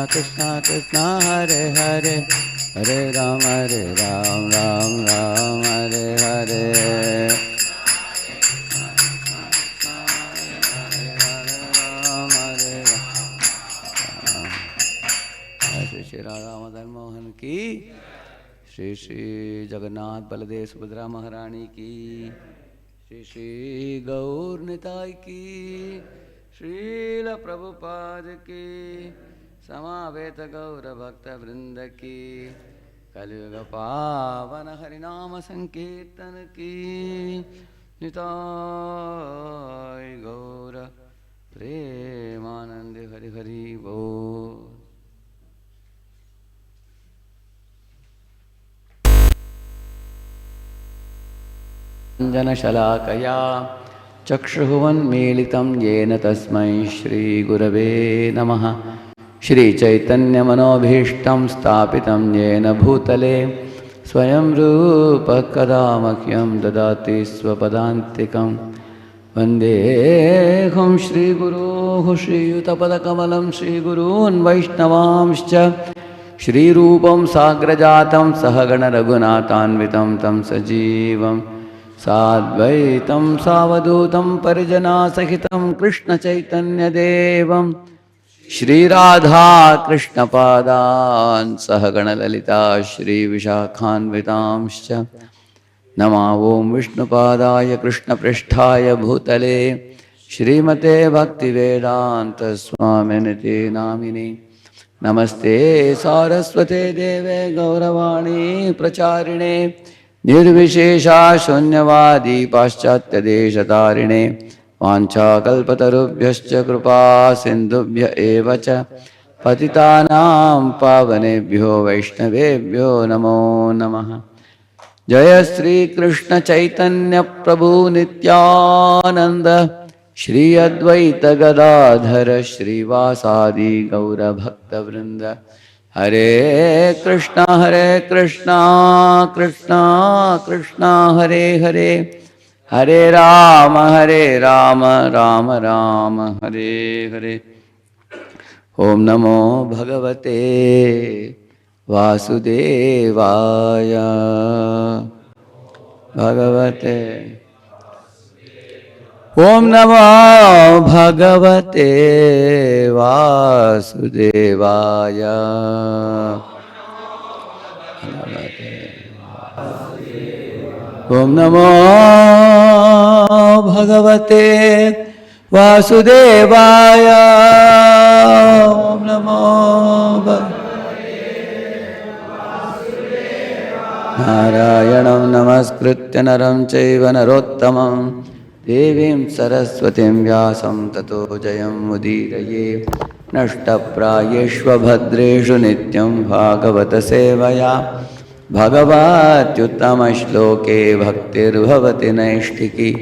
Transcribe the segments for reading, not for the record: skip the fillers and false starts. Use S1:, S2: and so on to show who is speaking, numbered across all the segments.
S1: Krishna Krishna Hare Hare Hare Ram Ram Ram Hare Hare Shri Radha Madan Mohan ki Shri Shri Jagannath Baladev Subhadra Maharani ki Shri Shri Gaur Nitai ki Srila Prabhupada ki Samaveta Gaura Bhakta Vrinda ki Kaliyuga Pavana Harinama Sankirtan ki Nitai Gaura Premanande Hari Hari Bol. Janashalakaya Chakshuvannmilitam yena tasmai Shri Gurave Namaha Shri Chaitanya Manobhishtam Stapitam yena Bhutale Swayam Rupa Kadamakyam Dadati Swapadantikam Vandeham Shri Guru Shri Yutapadakamalam Shri Gurun Vaishnavamscha Shri Rupam Sagrajatam Sahagana Raghunathanvitam Tam Sajivam Sadvaitam Savadutam Parijana Sahitam Krishna Chaitanya Devam Shri Radha Krishna Padan Sahagana Lalita Shri Vishakhanvitamscha Nama Om Vishnu Padaya Krishna Pristhaya Bhutale Shrimate Bhakti Vedanta Swaminiti Namini Namaste Saraswate Deve Gauravani Pracharine Nirvishesha Shunyavadi Paschatya Deshatarine Vancha Kalpatarubhyascha Kripa Sindhubhya Evacha Patitanam Pavanebhyo Vaishnavebhyo Namo Namaha Jaya Sri Krishna Chaitanya Prabhu Nityananda Shri Advaita Gadadhara Shri Vasadi Gaura Bhakta Vrinda Hare Krishna Krishna Krishna Hare Hare Hare Rama Rama Rama Hare Hare Om Namo Bhagavate Vasudevaya Bhagavate Om Namo Bhagavate Vasudevaya Om Namo Bhagavate Vasudevaya Om Namo Narayanam Namaskritya Naram Chaiva Narottamam Devim Saraswatim Vyasam Tato Jayam Mudiraye Nashtaprayeshva Bhadreshu Nityam Bhagavata Sevaya Bhagavatyuttama Shloke Bhaktir Bhavati Naishtiki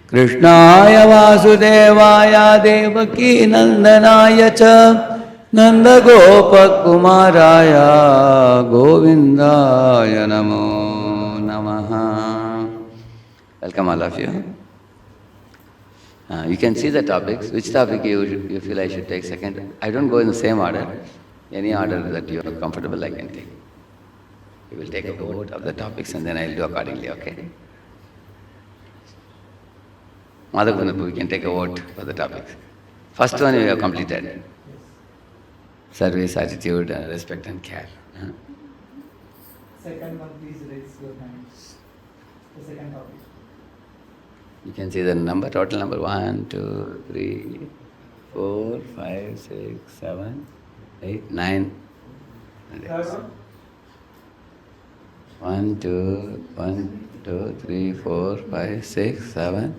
S1: Krishnaya Vasudevaya Devaki Nandanaya Cha Nanda Gopa Kumaraya Govindaya Namo Namaha. Welcome all of you. You can see the topics. Which topic you feel I should take second? I don't go in the same order. Any order that you are comfortable I can take. We will take a vote of the topics and then I will do accordingly, okay? Madhavanapur, we can take a vote for the topics. First one we have completed. Service, attitude, respect and care.
S2: Second one, please raise your hands. The second topic.
S1: You can see the number, total number 1, 2, 3, 4, 5, 6, 7, 8, 9.
S2: Third one.
S1: 1, 2, 3, 4, 5, 6, 7,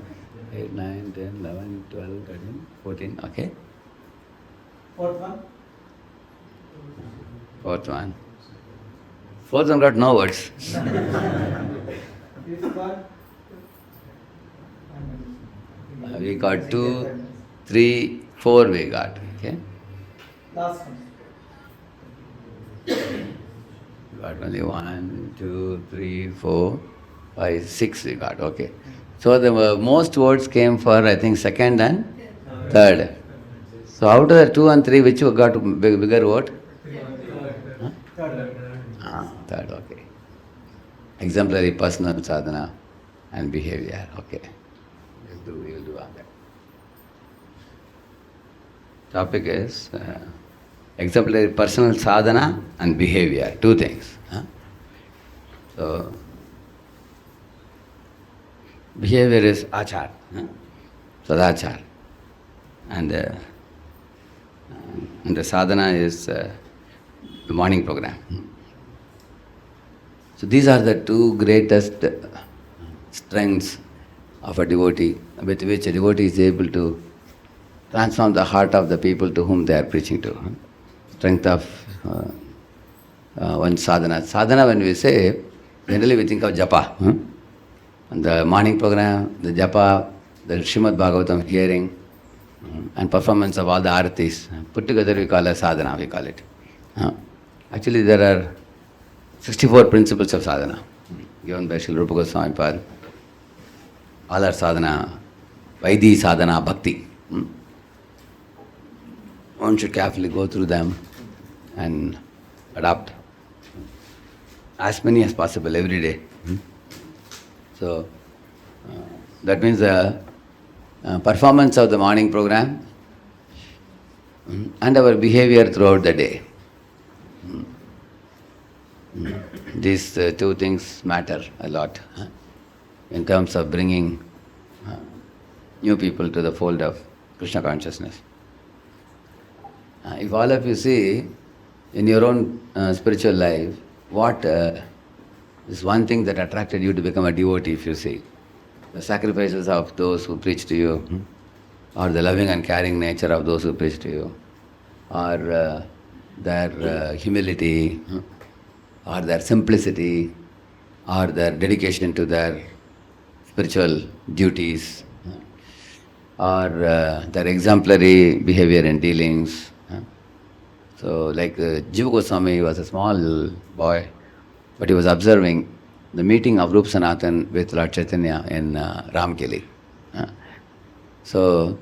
S1: 8, 9, 10, 11, 12, 13, 14, okay?
S2: Fourth one.
S1: Fourth one. Fourth one got no words.
S2: Fifth one.
S1: We got 2, 3, 4 we got, okay?
S2: Last one.
S1: got only 1, 2, 3, 4, 5, 6 we got, okay. So the most votes came for, I think, second and third. So out of the 2 and 3, which got bigger vote? Huh? Third, okay. Exemplary personal sadhana and behavior, okay. We will do on that. Topic is exemplary personal sadhana and behavior, 2 things. Huh? So, behavior is achar, sadachar, and the sadhana is the morning program. So these are the 2 greatest strengths of a devotee, with which a devotee is able to transform the heart of the people to whom they are preaching to. Strength of one sadhana. Sadhana, when we say, generally we think of japa. And the morning program, the japa, the Srimad Bhagavatam hearing, and performance of all the aratis. Put together we call it sadhana, we call it. Actually there are 64 principles of sadhana, given by Srila Rupa Goswami Pad. All are sadhana, Vaidhi sadhana, bhakti. One should carefully go through them and adopt as many as possible every day. So, that means the performance of the morning program and our behavior throughout the day. These 2 things matter a lot in terms of bringing new people to the fold of Krishna consciousness. If all of you see in your own spiritual life, what is one thing that attracted you to become a devotee, if you see? The sacrifices of those who preach to you, or the loving and caring nature of those who preach to you, or their humility, or their simplicity, or their dedication to their spiritual duties, or their exemplary behavior and dealings. So like Jiva Goswami was a small boy, but he was observing the meeting of Rup Sanatan with Lord Chaitanya in Ramkeli. So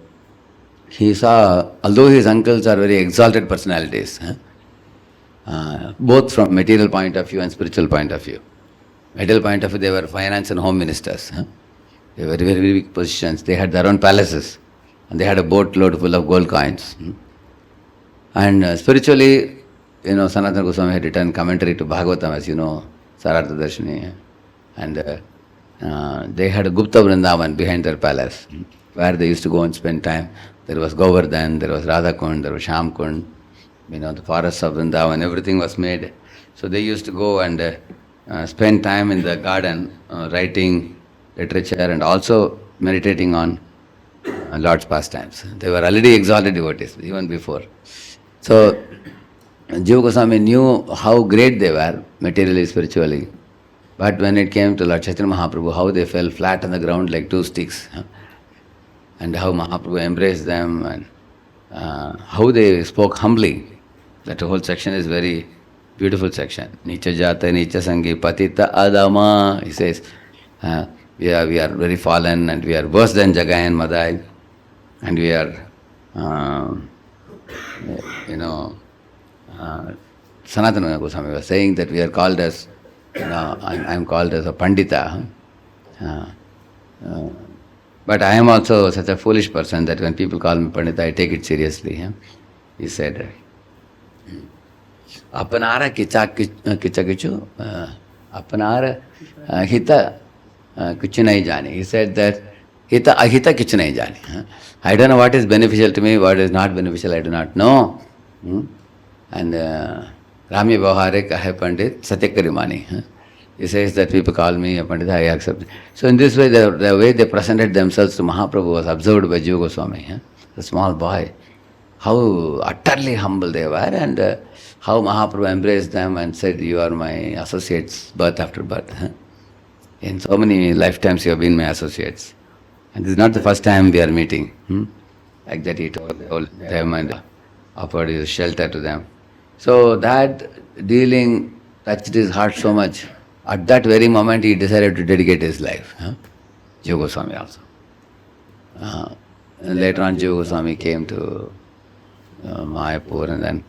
S1: he saw, although his uncles are very exalted personalities, both from material point of view and spiritual point of view. Material point of view, they were finance and home ministers. They were very, very big positions. They had their own palaces, and they had a boatload full of gold coins. And spiritually, Sanatana Goswami had written commentary to Bhagavatam, as you know, Sarartha Darshini. And they had a Gupta Vrindavan behind their palace, where they used to go and spend time. There was Govardhan, there was Radhakund, there was Shamkund, the forests of Vrindavan, everything was made. So they used to go and spend time in the garden, writing literature and also meditating on Lord's pastimes. They were already exalted devotees, even before. So, Jiva Goswami knew how great they were, materially, spiritually. But when it came to Lord Chaitanya Mahaprabhu, how they fell flat on the ground like 2 sticks. And how Mahaprabhu embraced them, and how they spoke humbly. That whole section is very beautiful section. Nicha jata, nicha sangi, patita adama. He says, we are very fallen, and we are worse than Jagai and Madai. And we are, Sanatana Goswami was saying that we are called as, I am called as a Pandita. But I am also such a foolish person that when people call me Pandita, I take it seriously. He said, Apanara kicha kichu, Apanara hita kichu nahi jani. He said that hita ahita kichu nahi jani. I don't know what is beneficial to me, what is not beneficial, I do not know. And Rami Bhavare kahe Pandit Satyakari mani. He says that people call me a Pandita, I accept. So in this way, the way they presented themselves to Mahaprabhu was observed by Jiva Goswami, the small boy. How utterly humble they were, and how Mahaprabhu embraced them and said, you are my associates, birth after birth. In so many lifetimes you have been my associates. And this is not the first time we are meeting. Like that he told them and offered his shelter to them. So that dealing touched his heart so much. At that very moment, he decided to dedicate his life. Jiva Goswami also. And later on, Jiva Goswami came to Mayapur, and then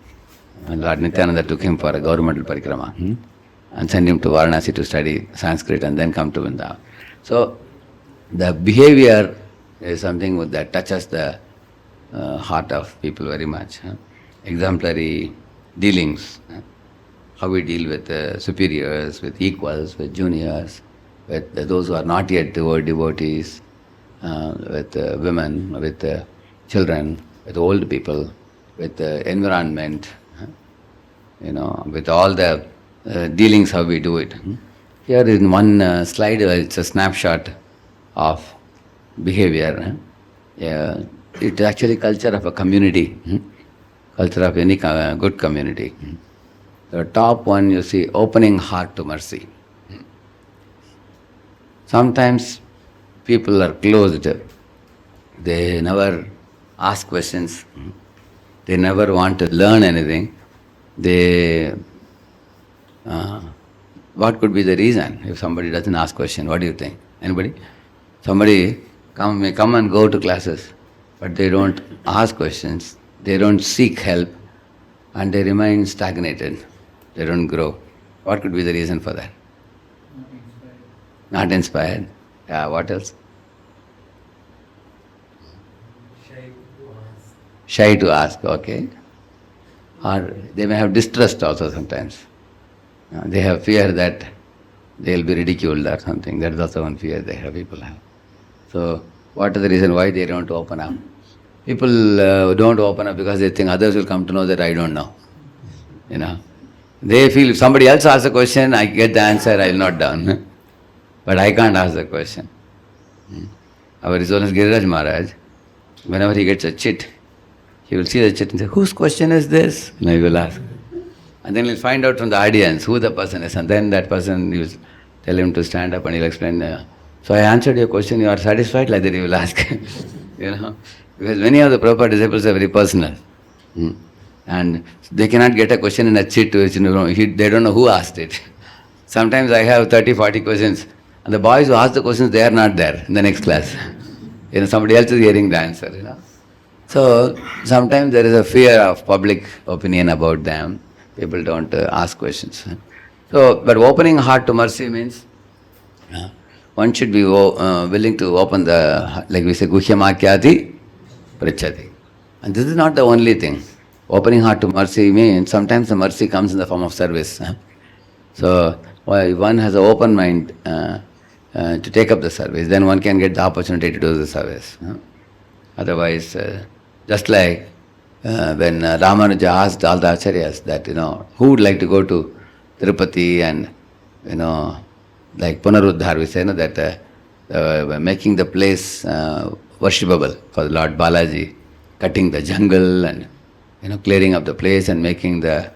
S1: Lord Nityananda took him for a governmental parikrama and sent him to Varanasi to study Sanskrit and then come to Vrindavan. So, the behavior is something that touches the heart of people very much. Exemplary dealings, how we deal with superiors, with equals, with juniors, with those who are not yet devotees, with women, with children, with old people, with the environment, with all the dealings, how we do it. Here in one slide, it's a snapshot of behavior. It's actually culture of a community, culture of any good community. The top one, you see, opening heart to mercy. Sometimes people are closed. They never ask questions. They never want to learn anything. What could be the reason if somebody doesn't ask question? What do you think? Anybody? Somebody may come and go to classes, but they don't ask questions. They don't seek help, and they remain stagnated. They don't grow. What could be the reason for that? Not inspired. Yeah, what else? Shy to ask, okay. Or they may have distrust also sometimes. They have fear that they will be ridiculed or something. That is also one fear people have. So, what is the reason why they don't open up? People don't open up because they think others will come to know that I don't know. They feel if somebody else asks a question, I get the answer, I will not down. But I can't ask the question. Our His Holiness Giriraj Maharaj, whenever he gets a chit, he will see the chit and say, whose question is this? And he will ask. And then he'll find out from the audience who the person is. And then that person, he will tell him to stand up and he'll explain, so I answered your question, you are satisfied? Like that he will ask. Because many of the Prabhupada disciples are very personal. And they cannot get a question in a chit, which they don't know who asked it. Sometimes I have 30, 40 questions, and the boys who ask the questions, they are not there in the next class. Somebody else is hearing the answer. So sometimes there is a fear of public opinion about them. People don't ask questions. So, but opening heart to mercy means one should be willing to open the, like we say, guhyamakyati prichati. And this is not the only thing. Opening heart to mercy means sometimes the mercy comes in the form of service. So, if one has an open mind to take up the service, then one can get the opportunity to do the service. Otherwise, just like when Ramanuja asked all the acharyas that, who would like to go to Tirupati and, like Punaruddhar, we say, that making the place worshipable for the Lord Balaji, cutting the jungle and, clearing up the place and making the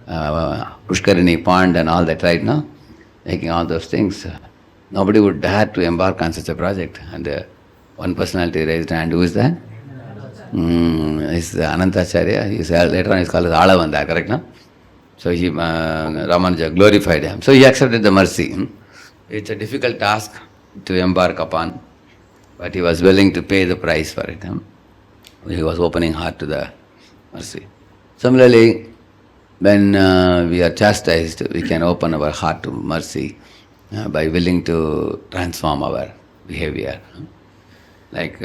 S1: Pushkarini pond and all that, right now, making all those things. Nobody would dare to embark on such a project. And one personality raised hand. Who is that? It's Anantacharya. Later on he's called as Alavanda, correct, no? So Ramanuja glorified him. So he accepted the mercy. It's a difficult task to embark upon, but he was willing to pay the price for it. He was opening heart to the mercy. Similarly, when we are chastised, we can open our heart to mercy by willing to transform our behavior. Like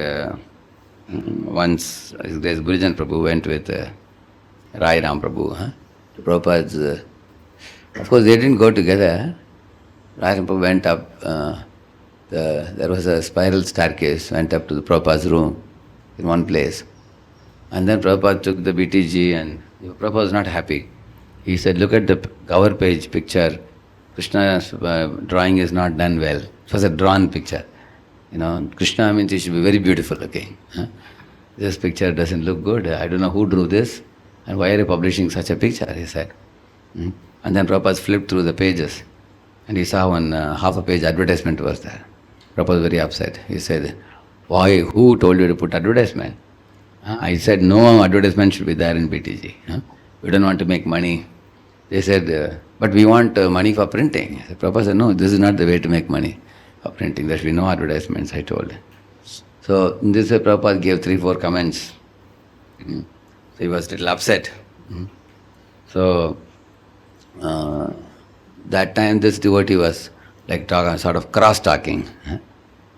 S1: once there's Gurujan Prabhu went with Rai Ram Prabhu to Prabhupada's. Of course, they didn't go together. Rai Ram Prabhu went up. There was a spiral staircase, went up to the Prabhupada's room in one place. And then Prabhupada took the BTG and Prabhupada was not happy. He said, look at the cover page picture. Krishna's drawing is not done well. It was a drawn picture. Krishna means it should be very beautiful, okay? This picture doesn't look good. I don't know who drew this and why are you publishing such a picture, he said. And then Prabhupada flipped through the pages and he saw one half a page advertisement was there. Prabhupada was very upset. He said, why, who told you to put advertisement? I said, no advertisement should be there in BTG. We don't want to make money. They said, but we want money for printing. The Prabhupada said, no, this is not the way to make money for printing. There should be no advertisements, I told. So in this way, Prabhupada gave 3-4 comments. So he was a little upset. So that time this devotee was like sort of cross-talking.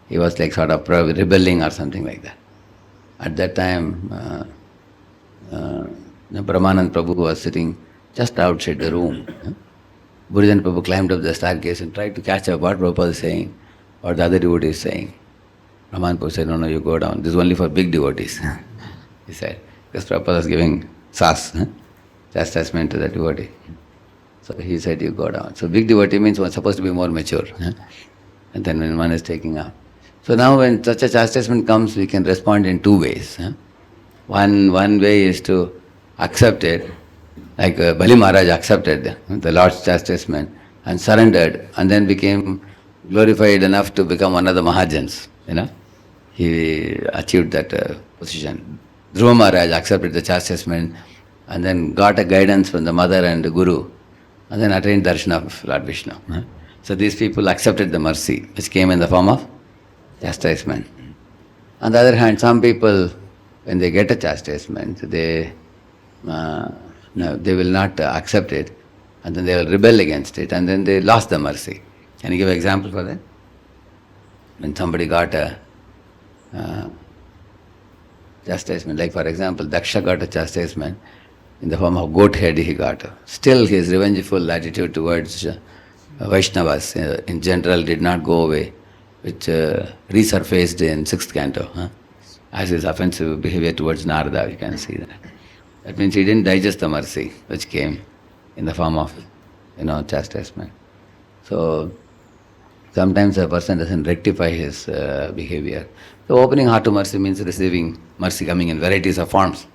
S1: He was like sort of rebelling or something like that. At that time, Brahmanand Prabhu was sitting just outside the room. Burijan Prabhu climbed up the staircase and tried to catch up what Prabhupada is saying, or the other devotee is saying. Brahmanand Prabhu said, no, you go down. This is only for big devotees. He said, because Prabhupada was giving chastisement to the devotee. So he said, you go down. So big devotee means one supposed to be more mature. And then when one is taking up. So now when such a chastisement comes, we can respond in 2 ways. One way is to accept it, like Bali Maharaj accepted the Lord's chastisement and surrendered, and then became glorified enough to become one of the Mahajans. He achieved that position. Dhruva Maharaj accepted the chastisement and then got a guidance from the mother and the guru, and then attained darshan of Lord Vishnu. So these people accepted the mercy, which came in the form of chastisement. On the other hand, some people, when they get a chastisement, they will not accept it, and then they will rebel against it, and then they lost the mercy. Can you give an example for that? When somebody got a chastisement, like for example, Daksha got a chastisement in the form of goat head he got. Still his revengeful attitude towards Vaishnavas in general did not go away, which resurfaced in 6th canto. As his offensive behavior towards Narada, you can see that. That means he didn't digest the mercy which came in the form of, chastisement. So sometimes a person doesn't rectify his behavior. So opening heart to mercy means receiving mercy coming in varieties of forms.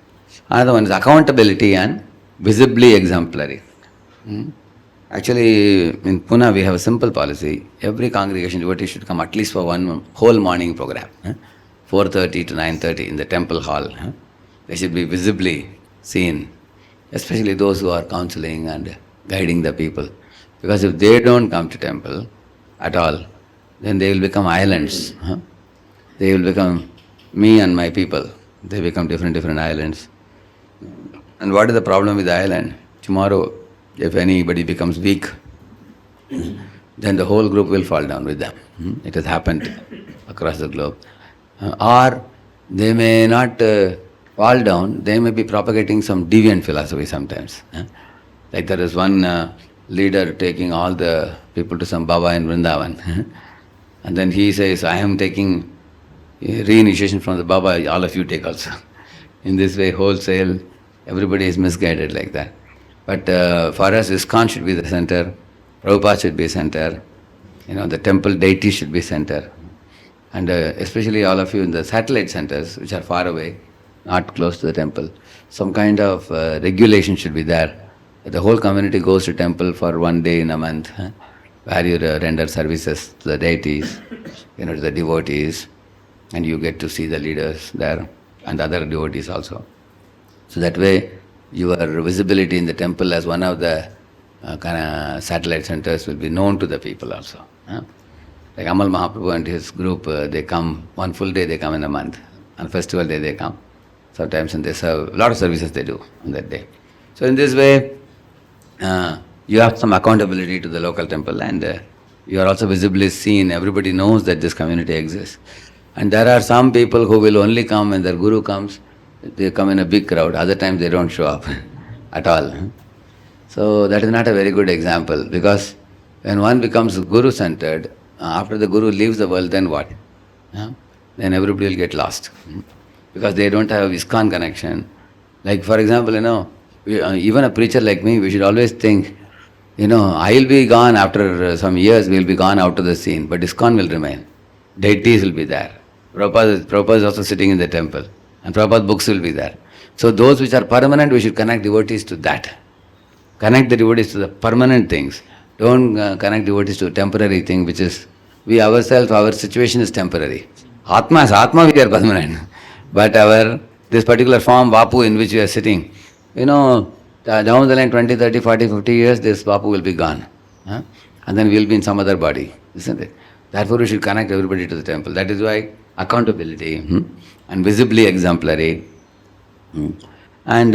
S1: Another one is accountability and visibly exemplary. Actually, in Pune we have a simple policy. Every congregation devotee should come at least for one whole morning program. 4:30 to 9:30 in the temple hall. They should be visibly seen, especially those who are counseling and guiding the people. Because if they don't come to temple at all, then they will become islands. They will become me and my people. They become different islands. And what is the problem with the island? Tomorrow, if anybody becomes weak, then the whole group will fall down with them. It has happened across the globe. Or they may not fall down, they may be propagating some deviant philosophy sometimes. Like there is one leader taking all the people to some Baba in Vrindavan. And then he says, I am taking reinitiation from the Baba, all of you take also. In this way, wholesale, everybody is misguided like that. But for us, ISKCON should be the center, Prabhupada should be center, the temple deity should be center. And especially all of you in the satellite centers, which are far away, not close to the temple, some kind of regulation should be there. The whole community goes to temple for 1 day in a month, where you render services to the deities, to the devotees, and you get to see the leaders there and other devotees also. So that way, your visibility in the temple as one of the satellite centers will be known to the people also. Like Amal Mahaprabhu and his group, they come, one full day they come in a month. On festival day they come. Sometimes and they serve, a lot of services they do on that day. So in this way, you have some accountability to the local temple, and you are also visibly seen. Everybody knows that this community exists. And there are some people who will only come when their guru comes. They come in a big crowd. Other times they don't show up at all. So that is not a very good example, because when one becomes guru-centered, after the guru leaves the world, then what? Then everybody will get lost, because they don't have ISKCON connection. Like for example, even a preacher like me, we should always think, I'll be gone after some years, we'll be gone out of the scene, but ISKCON will remain. Deities will be there. Prabhupada is also sitting in the temple, and Prabhupada books will be there. So those which are permanent, we should connect devotees to that. Connect the devotees to the permanent things. Don't connect devotees to a temporary thing, which is, we ourselves, our situation is temporary. Atma is Atma, we are permanent. But this particular form, Vapu, in which we are sitting, Down the line 20, 30, 40, 50 years, this Bapu will be gone. Huh? And then we will be in some other body, isn't it? Therefore, we should connect everybody to the temple. That is why accountability and visibly exemplary. And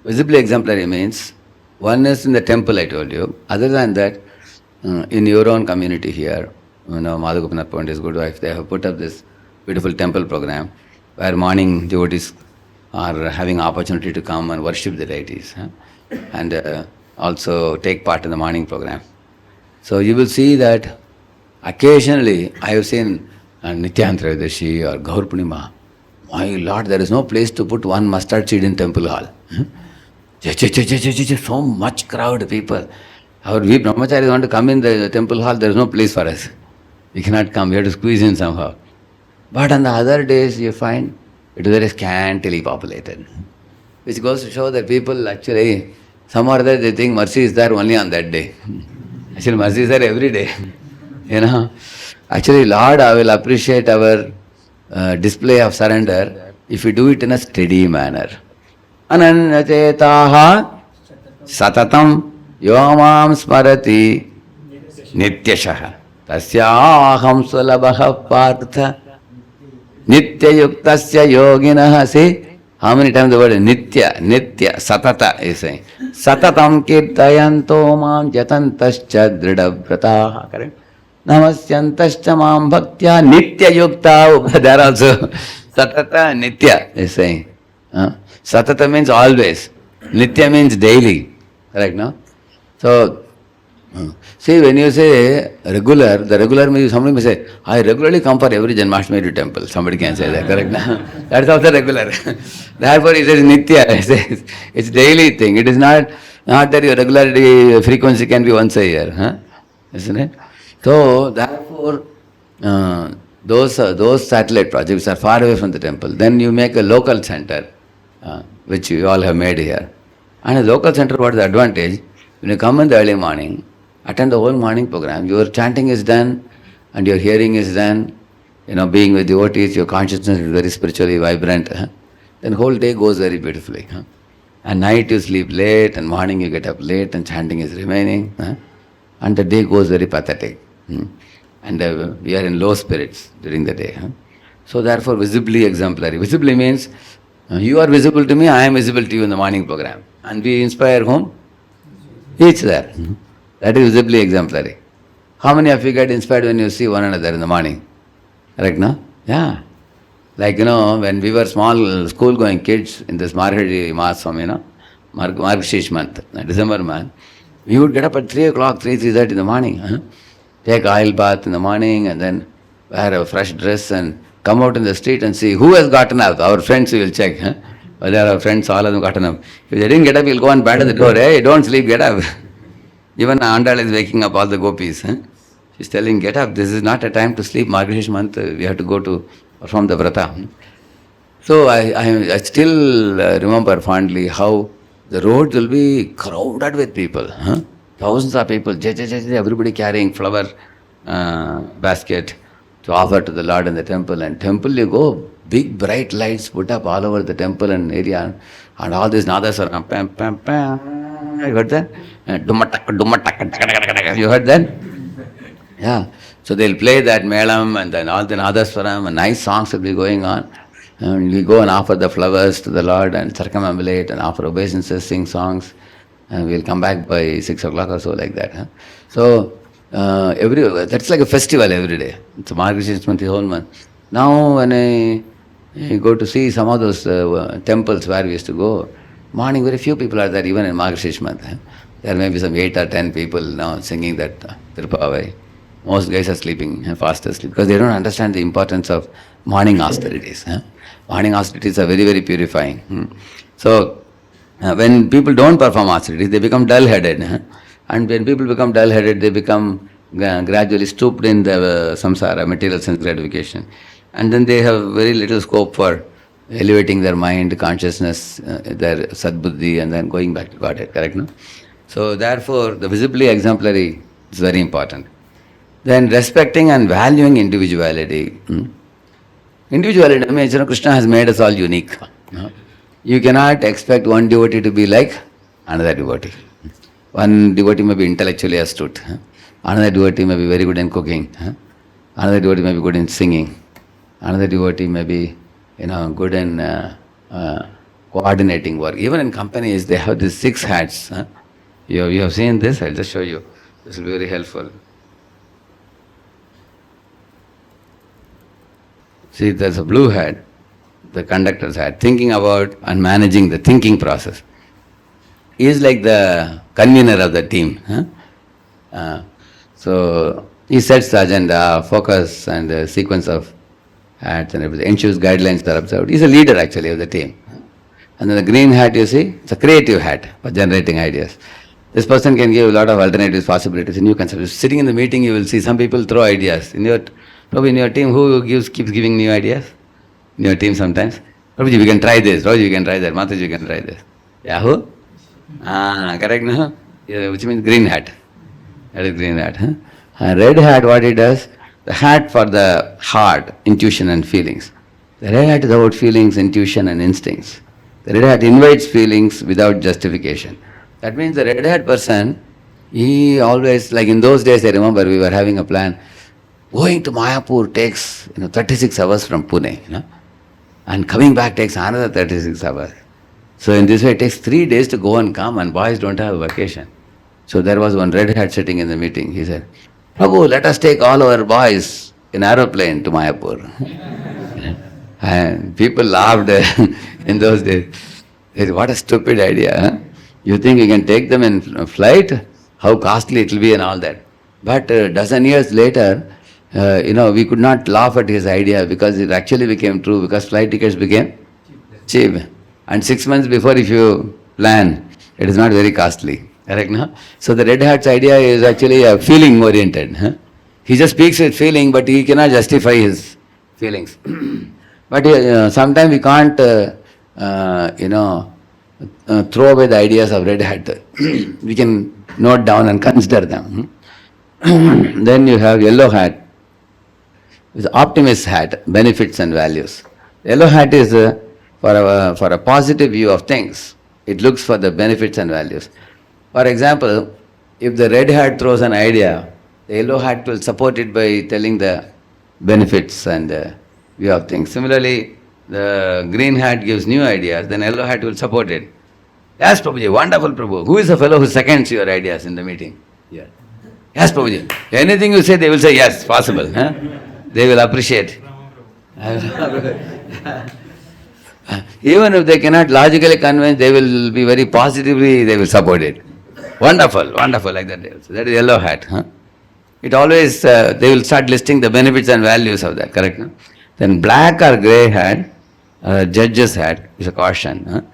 S1: visibly exemplary means one is in the temple, I told you. Other than that, in your own community here, Madhugopinath Point is good wife, they have put up this beautiful temple program where morning devotees are having opportunity to come and worship the deities and also take part in the morning program. So you will see that occasionally I have seen Nityantrayadashi or Gaur Purnima. My Lord, there is no place to put one mustard seed in temple hall. So much crowd, people. We brahmacharis want to come in the temple hall, there is no place for us. We cannot come, we have to squeeze in somehow. But on the other days, you find it is very scantily populated. Which goes to show that people actually, some or other, they think mercy is there only on that day. Actually, mercy is there every day. Actually, Lord, I will appreciate our display of surrender if we do it in a steady manner. Ananyachetaha satatam yomam smarati nityashaha tasyaham sulabha partha nityayuktasya yoginah. See, how many times the word nitya, satata is saying. Satatam kirtayanto mam jatantascha dridavratah. Correct? Namasyantascha mam bhaktya nityayukta. There also satata nitya is saying. Satata means always. Nitya means daily. Correct, no? So, see, when you say regular, the regular means somebody may say, I regularly come for every Janmashtami to temple. Somebody can say that, correct? That's also regular. Therefore, he says nitya. He says, it's daily thing. It is not that your regularity frequency can be once a year. Isn't it? So, therefore, those satellite projects are far away from the temple. Then you make a local center, which you all have made here. And a local center, what is the advantage? When you come in the early morning, attend the whole morning program, your chanting is done and your hearing is done, being with devotees, your consciousness is very spiritually vibrant. Then whole day goes very beautifully. And night you sleep late and morning you get up late and chanting is remaining. And the day goes very pathetic. And we are in low spirits during the day. So therefore visibly exemplary. Visibly means you are visible to me, I am visible to you in the morning program. And we inspire whom? Each there. That is visibly exemplary. How many of you get inspired when you see one another in the morning? Correct, no? Yeah. Like, when we were small school-going kids in this Margazhi Masam, Margashish month, December month, we would get up at 3 o'clock, 3:30 in the morning. Take oil bath in the morning and then wear a fresh dress and come out in the street and see who has gotten up. Our friends we will check. Whether our friends, all of them gotten up. If they didn't get up, we'll go and bat at the door. Hey, don't sleep, get up. Even Andal is waking up all the gopis. She's telling, get up, this is not a time to sleep. Margashish month, we have to go to perform the vrata. So I still remember fondly how the roads will be crowded with people. Thousands of people, everybody carrying flower basket to offer to the Lord in the temple. And temple you go, big bright lights put up all over the temple and area, and all these nadas are pam, pam, pam. You heard that? You heard that? Yeah. So they'll play that melam and then all the nadaswaram and nice songs will be going on. And we go and offer the flowers to the Lord and circumambulate and offer obeisances, sing songs. And we'll come back by 6 o'clock or so, like that. So that's like a festival every day. It's a Margashish month, the whole month. Now when I go to see some of those temples where we used to go, morning very few people are there, even in Margashish month. There may be some 8 or 10 people now singing that Tirupavai. Most guys are sleeping, fast asleep, because they don't understand the importance of morning austerities. Morning austerities are very, very purifying. So when people don't perform austerities, they become dull-headed. And when people become dull-headed, they become gradually stooped in the samsara, material sense gratification. And then they have very little scope for elevating their mind, consciousness, their sadbuddhi, and then going back to Godhead, correct, no? So therefore, the visibly exemplary is very important. Then respecting and valuing individuality. Individuality means, Krishna has made us all unique. You cannot expect one devotee to be like another devotee. One devotee may be intellectually astute. Another devotee may be very good in cooking. Another devotee may be good in singing. Another devotee may be, good in coordinating work. Even in companies, they have these 6 hats. You have seen this? I'll just show you. This will be very helpful. See, there's a blue hat, the conductor's hat, thinking about and managing the thinking process. He is like the convener of the team. So he sets the agenda, focus and the sequence of hats and everything, ensures guidelines are observed. He's a leader actually of the team. And then the green hat, you see, it's a creative hat for generating ideas. This person can give a lot of alternatives, possibilities, new concepts. Sitting in the meeting, you will see some people throw ideas. In your team, who keeps giving new ideas? In your team sometimes? Prabhuji, we can try this. Prabhuji, we can try that. Mataji, we can try this. Yahoo? Correct, no? Yeah, which means green hat. That is green hat. Red hat, what it does? The hat for the heart, intuition and feelings. The red hat is about feelings, intuition and instincts. The red hat invites feelings without justification. That means the red hat person, he always, like in those days, I remember we were having a plan. Going to Mayapur takes 36 hours from Pune, and coming back takes another 36 hours. So in this way, it takes 3 days to go and come, and boys don't have a vacation. So there was one red hat sitting in the meeting. He said, Prabhu, let us take all our boys in aeroplane to Mayapur. And people laughed in those days. They said, what a stupid idea. Huh? You think you can take them in flight? How costly it will be and all that. But a dozen years later, we could not laugh at his idea because it actually became true, because flight tickets became cheap. And 6 months before, if you plan, it is not very costly. Correct, no? So the red hat's idea is actually feeling oriented. He just speaks with feeling, but he cannot justify his feelings. But sometimes we can't, throw away the ideas of red hat. We can note down and consider them. Then you have yellow hat. It's optimist hat, benefits and values. Yellow hat is for a positive view of things. It looks for the benefits and values. For example, if the red hat throws an idea, the yellow hat will support it by telling the benefits and view of things. Similarly, the green hat gives new ideas, then yellow hat will support it. Yes, Prabhuji, wonderful Prabhu. Who is the fellow who seconds your ideas in the meeting? Yeah. Yes, Prabhuji. Anything you say, they will say yes, possible. They will appreciate. Even if they cannot logically convince, they will be very positively, they will support it. Wonderful, wonderful, like that. That is yellow hat. It always, they will start listing the benefits and values of that, correct? Then black or grey hat, judge's hat, is a caution.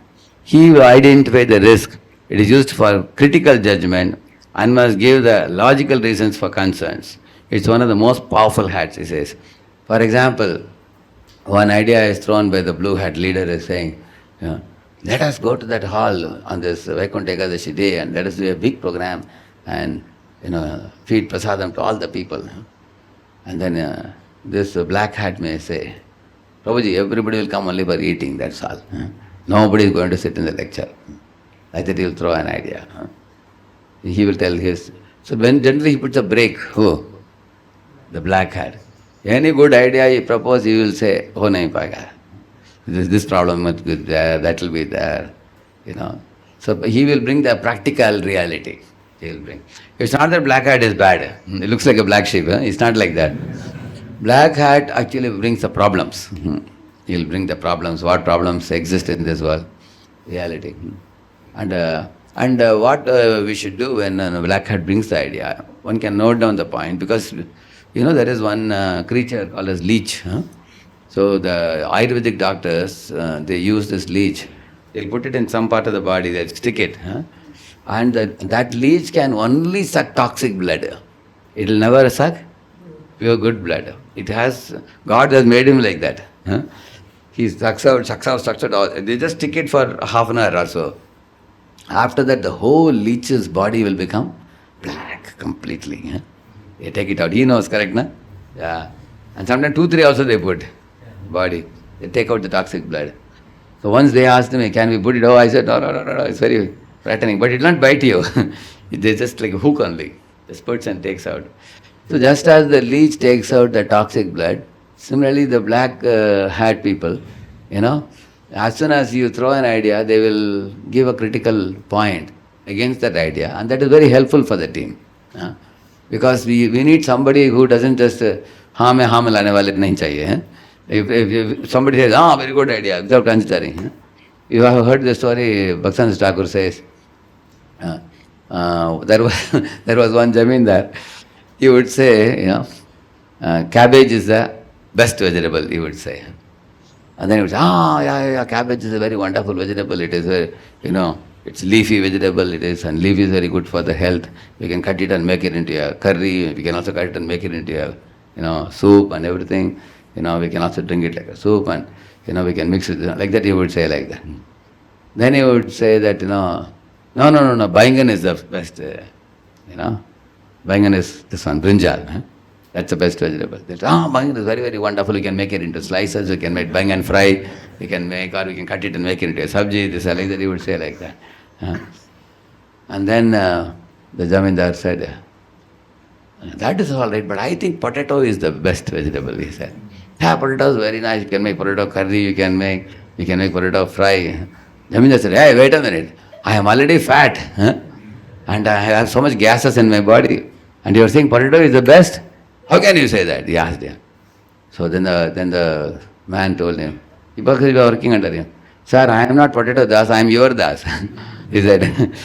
S1: He will identify the risk. It is used for critical judgment and must give the logical reasons for concerns. It's one of the most powerful hats, he says. For example, one idea is thrown by the blue hat leader is saying, let us go to that hall on this Vaikuntha Ekadashi day and let us do a big program and feed prasadam to all the people. And then this black hat may say, Prabhuji, everybody will come only for eating, that's all. Nobody is going to sit in the lecture. Like that he will throw an idea. He will tell his... So when generally he puts a break, who? The black hat. Any good idea he proposes, he will say, oh nahi paega. This problem must be there, that will be there. So he will bring the practical reality. He will bring. It's not that black hat is bad. It looks like a black sheep. It's not like that. Black hat actually brings the problems. He will bring the problems, what problems exist in this world, reality. And what we should do when a black hat brings the idea, one can note down the point, because there is one creature called as leech. So the Ayurvedic doctors, they use this leech. They'll put it in some part of the body, they'll stick it. And that leech can only suck toxic blood. It will never suck pure good blood. God has made him like that. He sucks out all. They just stick it for half an hour or so. After that, the whole leech's body will become black completely. They take it out. He knows, correct, na? Yeah. And sometimes 2-3 also they put body. They take out the toxic blood. So once they asked me, can we put it? Oh, I said, no, it's very frightening, but it will not bite you. They just like a hook only. The spurts and takes out. So just as the leech takes out the toxic blood, similarly the black hat people, as soon as you throw an idea, they will give a critical point against that idea, and that is very helpful for the team. Because we need somebody who doesn't just हाँ में हाँ मिलाने वाले नहीं चाहिए हैं. If somebody says, very good idea, without considering. You have heard the story, Bhaktan Thakur says, there was one zamindar. He would say, cabbage is the best vegetable, he would say. And then he would say, yeah, cabbage is a very wonderful vegetable. It is very, it's leafy vegetable, it is, and leaf is very good for the health. We can cut it and make it into a curry. We can also cut it and make it into a, soup and everything. We can also drink it like a soup, and, we can mix it, like that he would say like that. Then he would say that, no, Baingan is the best, Baingan is this one, brinjal. That's the best vegetable. They say, Baingan is very, very wonderful. We can make it into slices. We can make Baingan fry. We can cut it and make it into a sabji. This, like that, he would say like that. And then the Jamindar said, that is all right, but I think potato is the best vegetable, he said. Yeah, potato is very nice. You can make potato curry. You can make potato fry. Jamindar said, hey, wait a minute. I am already fat. And I have so much gases in my body. And you are saying potato is the best? How can you say that? He asked him. So then the man told him, because you are working under him, sir, I am not potato das, I am your das. He said,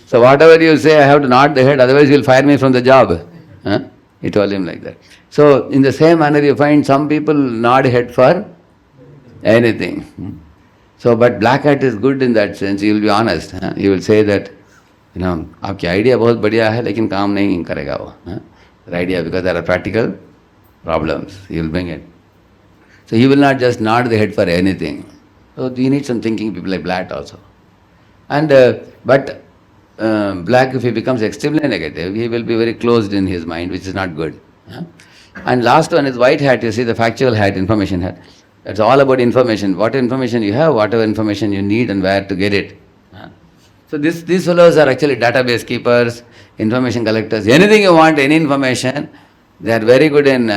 S1: so whatever you say, I have to nod the head, otherwise you will fire me from the job. He told him like that. So in the same manner, you find some people nod head for anything. So, but black hat is good in that sense. He will be honest. He will say that, आपकी idea बहुत बढ़िया है, लेकिन काम नहीं करेगा वो. The idea, because there are practical problems. He will bring it. So he will not just nod the head for anything. So you need some thinking people like black also. And but black, if he becomes extremely negative, he will be very closed in his mind, which is not good. And last one is white hat. You see the factual hat, information hat. That's all about information. What information you have, whatever information you need, and where to get it. So these fellows are actually database keepers, information collectors. Anything you want, any information, they are very good in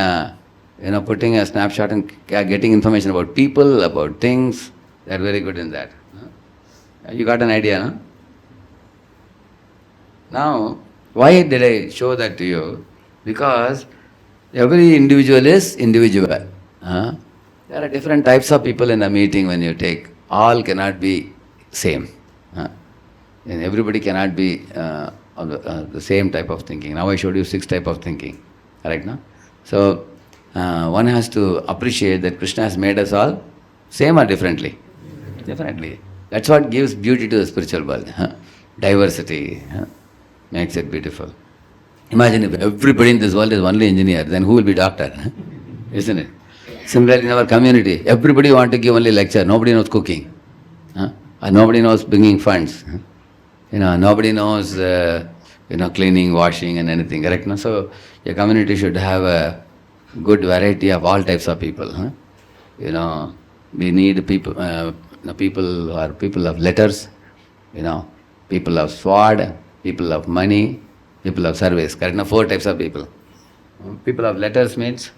S1: putting a snapshot and getting information about people, about things. They are very good in that. You got an idea, no? Now, why did I show that to you? Because every individual is individual. There are different types of people in a meeting when you take. All cannot be same. And everybody cannot be of the same type of thinking. Now I showed you 6 types of thinking. Correct, no? So, one has to appreciate that Krishna has made us all same or differently? Differently. That's what gives beauty to the spiritual world. Diversity makes it beautiful. Imagine if everybody in this world is only engineer, then who will be doctor? Isn't it? Similarly, in our community, everybody wants to give only lecture. Nobody knows cooking. And nobody knows bringing funds. Nobody knows cleaning, washing and anything. Correct? No? So your community should have a good variety of all types of people. We need people who are people of letters, people of sword, people of money, people of service. Correct? Now 4 types of people. People of letters means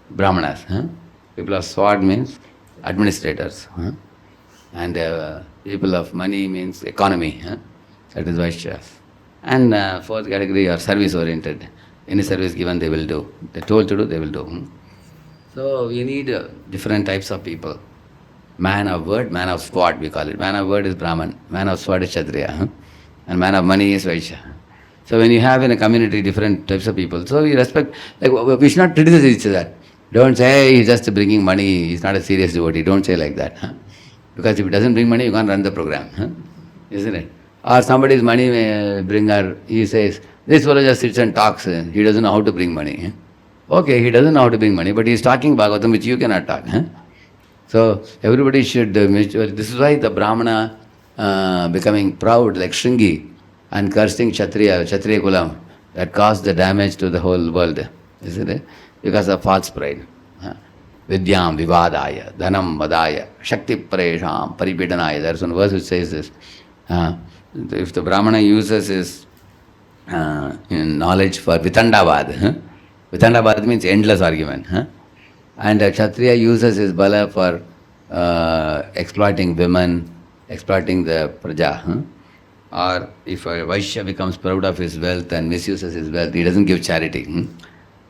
S1: brahmanas. People of sword means administrators. And people of money means economy. That is Vaishyas. And 4th category are service oriented. Any service given they will do. They're told to do, they will do. So we need different types of people. Man of word, man of sword we call it. Man of word is Brahman, man of sword is Kshatriya, and man of money is Vaishya. So when you have in a community different types of people, so we respect, we should not criticize each other. Don't say, hey, he's just bringing money, he's not a serious devotee. Don't say like that. Because if he doesn't bring money, you can't run the program. Isn't it? Or somebody's money bringer, he says, this fellow just sits and talks, he doesn't know how to bring money. Okay, he doesn't know how to bring money, but he is talking Bhagavatam, which you cannot talk. So everybody should, this is why the Brahmana becoming proud like Shringi and cursing Kshatriya Kulam, that caused the damage to the whole world, isn't it? Because of false pride. Vidyam vivadaya, dhanam vadaya, shakti paresham paripidanaya. There's one verse which says this. If the Brahmana uses his knowledge for Vitandavad, Vitandavad means endless argument, and a Kshatriya uses his bala for exploiting women, exploiting the praja, or if a Vaishya becomes proud of his wealth and misuses his wealth, he doesn't give charity,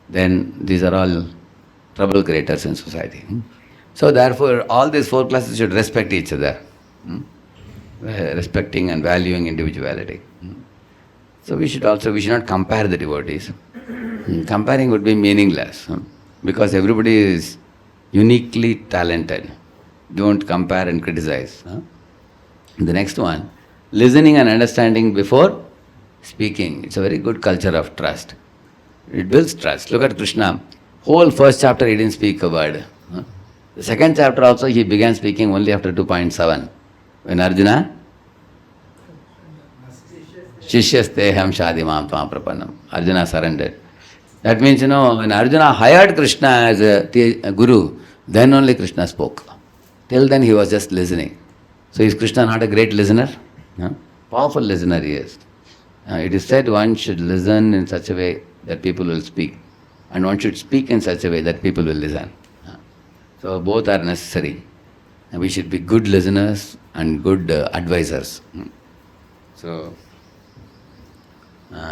S1: then these are all trouble creators in society. So therefore, all these four classes should respect each other, respecting and valuing individuality. So we should not compare the devotees. Comparing would be meaningless, because everybody is uniquely talented. Don't compare and criticize. The next one, listening and understanding before speaking. It's a very good culture of trust. It builds trust. Look at Krishna. Whole first chapter he didn't speak a word. The second chapter also he began speaking only after 2.7. When Arjuna, Shishyasteham Shadimam Tvam Prapannam. Arjuna surrendered. That means, when Arjuna hired Krishna as a guru, then only Krishna spoke. Till then he was just listening. So is Krishna not a great listener? Powerful listener he is. It is said one should listen in such a way that people will speak. And one should speak in such a way that people will listen. So both are necessary. And we should be good listeners and good advisors. So,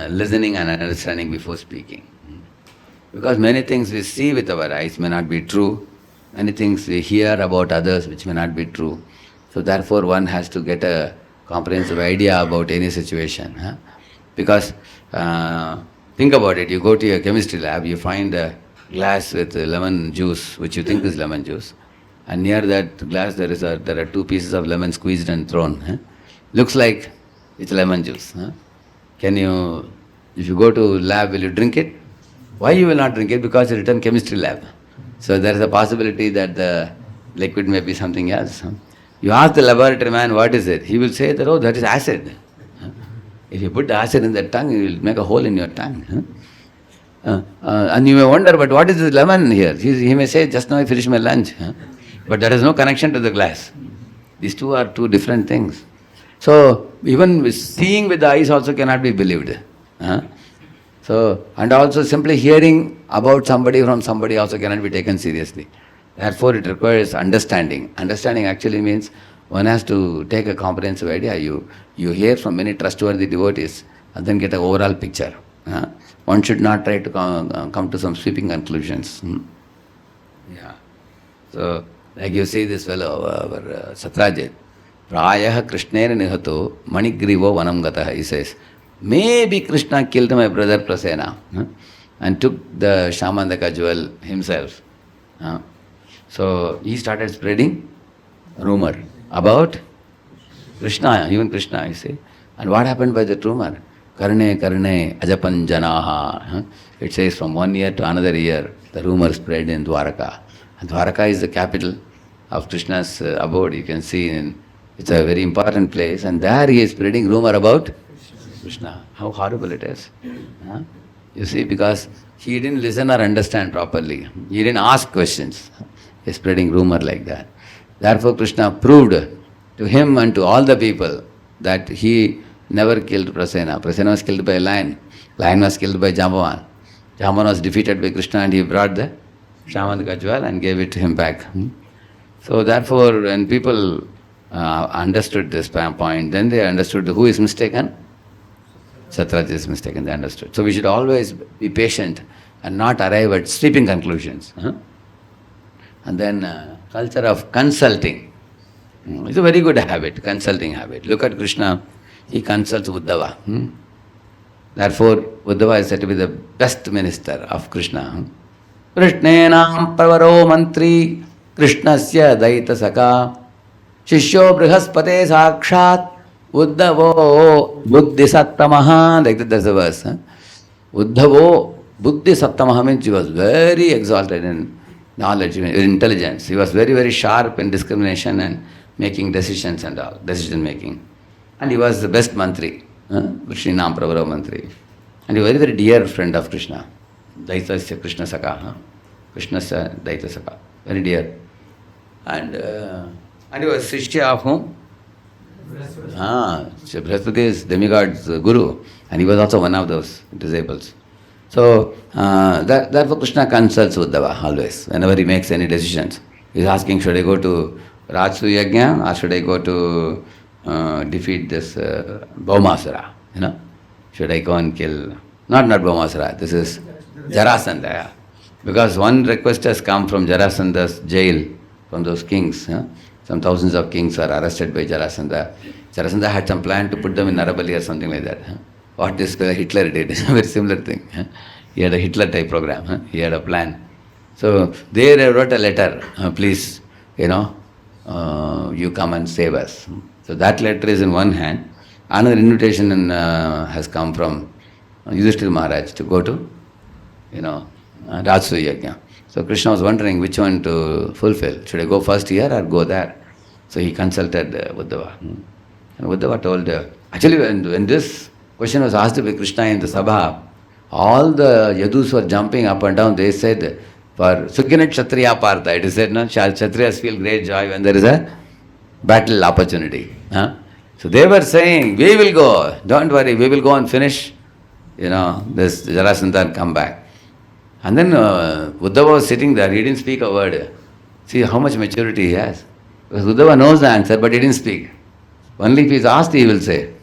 S1: listening and understanding before speaking. Because many things we see with our eyes may not be true. Many things we hear about others which may not be true. So therefore one has to get a comprehensive idea about any situation. Because think about it, you go to a chemistry lab, you find a glass with lemon juice, which you think is lemon juice. And near that glass there are two pieces of lemon squeezed and thrown. Looks like it's lemon juice. If you go to lab, will you drink it? Why you will not drink it? Because it's written chemistry lab. So there is a possibility that the liquid may be something else. You ask the laboratory man, what is it? He will say that, oh, that is acid. If you put the acid in the tongue, you will make a hole in your tongue. And you may wonder, but what is this lemon here? He may say, just now I finished my lunch. But that has no connection to the glass. These two are two different things. So even seeing with the eyes also cannot be believed. So, and also simply hearing about somebody from somebody also cannot be taken seriously. Therefore it requires understanding. Understanding actually means one has to take a comprehensive idea. You hear from many trustworthy devotees and then get an overall picture. One should not try to come to some sweeping conclusions. Yeah. So, like you see this fellow, our Satrajit, Prayah Krishnena Nihato Manigrivo Vanam Gataha, he says, maybe Krishna killed my brother Prasena and took the Shamandaka jewel himself. So he started spreading rumor about Krishna, even Krishna, you see. And what happened by that rumor? Karne Karne Ajapan Janaha. It says from 1 year to another year, the rumor spread in Dwaraka. And Dwaraka is the capital of Krishna's abode. You can see it's a very important place. And there he is spreading rumor about Krishna. How horrible it is. You see, because he didn't listen or understand properly. He didn't ask questions. He's spreading rumor like that. Therefore Krishna proved to him and to all the people that he never killed Prasena. Prasena was killed by a lion. Lion was killed by Jambavan. Jambavan was defeated by Krishna and he brought the Shamandaka jewel and gave it to him back. So therefore when people understood this point, then they understood who is mistaken. Satrajit is mistaken, they understood. So we should always be patient and not arrive at sweeping conclusions. And then culture of consulting. It's a very good habit, consulting habit. Look at Krishna, he consults Uddhava. Therefore, Uddhava is said to be the best minister of Krishna. Krishnenam pravaro mantri Krishnasya daita saka Shishyo brihaspate sakshat Uddhavo buddhi sattamaha. Like that, there's a verse. Uddhavo buddhi sattamaha means he was very exalted in knowledge, in intelligence. He was very, very sharp in discrimination and making decisions and all, decision making. And he was the best mantri, Krishnenam pravaro mantri. And he was a very, very dear friend of Krishna. Daitasya Krishna Saka. Krishnasya Daita Saka. Very dear. And he was Sishya of whom? Brihaspati is demigod's guru, and he was also one of those disciples. So, therefore Krishna consults Uddhava always, whenever he makes any decisions. He's asking, should I go to Rajsu Yajna or should I go to defeat this Bhaumasura? Should I go and kill? Not Bhaumasura, this is Jarasandha. Yeah. Because one request has come from Jarasandha's jail, from those kings. Some thousands of kings were arrested by Jarasandha. Jarasandha had some plan to put them in Narabali or something like that. What this Hitler did, a very similar thing. He had a Hitler type program. He had a plan. So they wrote a letter, please, you come and save us. So that letter is in one hand. Another invitation has come from Yudhishthira Maharaj to go to, Rajsu Yajna. So Krishna was wondering which one to fulfill. Should I go first here or go there? So he consulted Uddhava. And Uddhava told, actually when this question was asked by Krishna in the Sabha, all the Yadus were jumping up and down. They said, for Sukhinat Kshatriya Partha, it is said, Kshatriyas feel great joy when there is a battle opportunity. So they were saying, we will go, don't worry, we will go and finish, this Jarasandha and come back. And then Uddhava was sitting there, he didn't speak a word. See how much maturity he has. Because Uddhava knows the answer, but he didn't speak. Only if he is asked, he will say.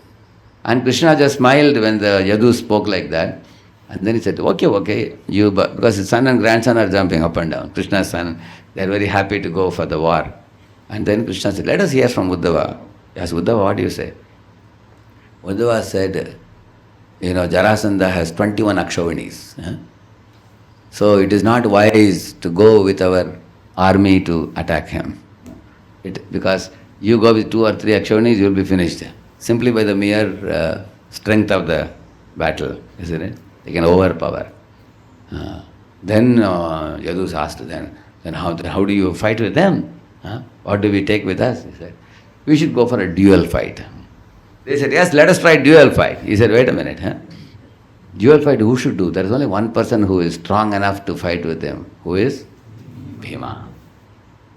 S1: And Krishna just smiled when the Yadu spoke like that. And then he said, okay, because his son and grandson are jumping up and down. Krishna's son, they are very happy to go for the war. And then Krishna said, let us hear from Uddhava. Yes, Uddhava, what do you say? Uddhava said, Jarasandha has 21 Akshavinis. So it is not wise to go with our army to attack him. Because you go with 2 or 3 Akshavinis, you will be finished. Simply by the mere strength of the battle, isn't it? They can overpower. Then Yadus asked then how do you fight with them? What do we take with us? He said, we should go for a dual fight. They said, yes, let us try dual fight. He said, wait a minute. Dual fight, who should do? There is only one person who is strong enough to fight with him. Who is? Bhima.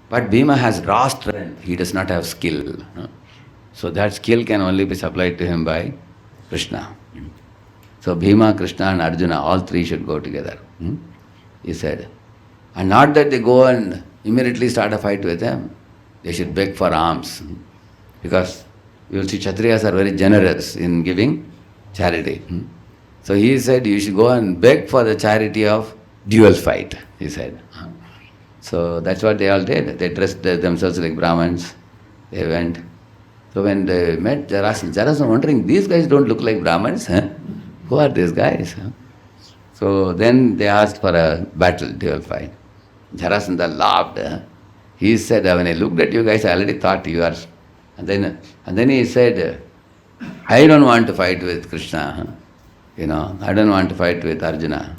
S1: But Bhima has raw strength. He does not have skill. So that skill can only be supplied to him by Krishna. So Bhima, Krishna and Arjuna, all 3 should go together. He said. And not that they go and immediately start a fight with them. They should beg for alms. Because you will see Kshatriyas are very generous in giving charity. So he said, you should go and beg for the charity of dual fight, he said. So that's what they all did. They dressed themselves like Brahmins. They went. So when they met Jarasandha wondering, these guys don't look like Brahmins. Who are these guys? So then they asked for a battle, dual fight. Jarasandha laughed. He said, when I looked at you guys, I already thought you are. And then he said, I don't want to fight with Krishna. I don't want to fight with Arjuna.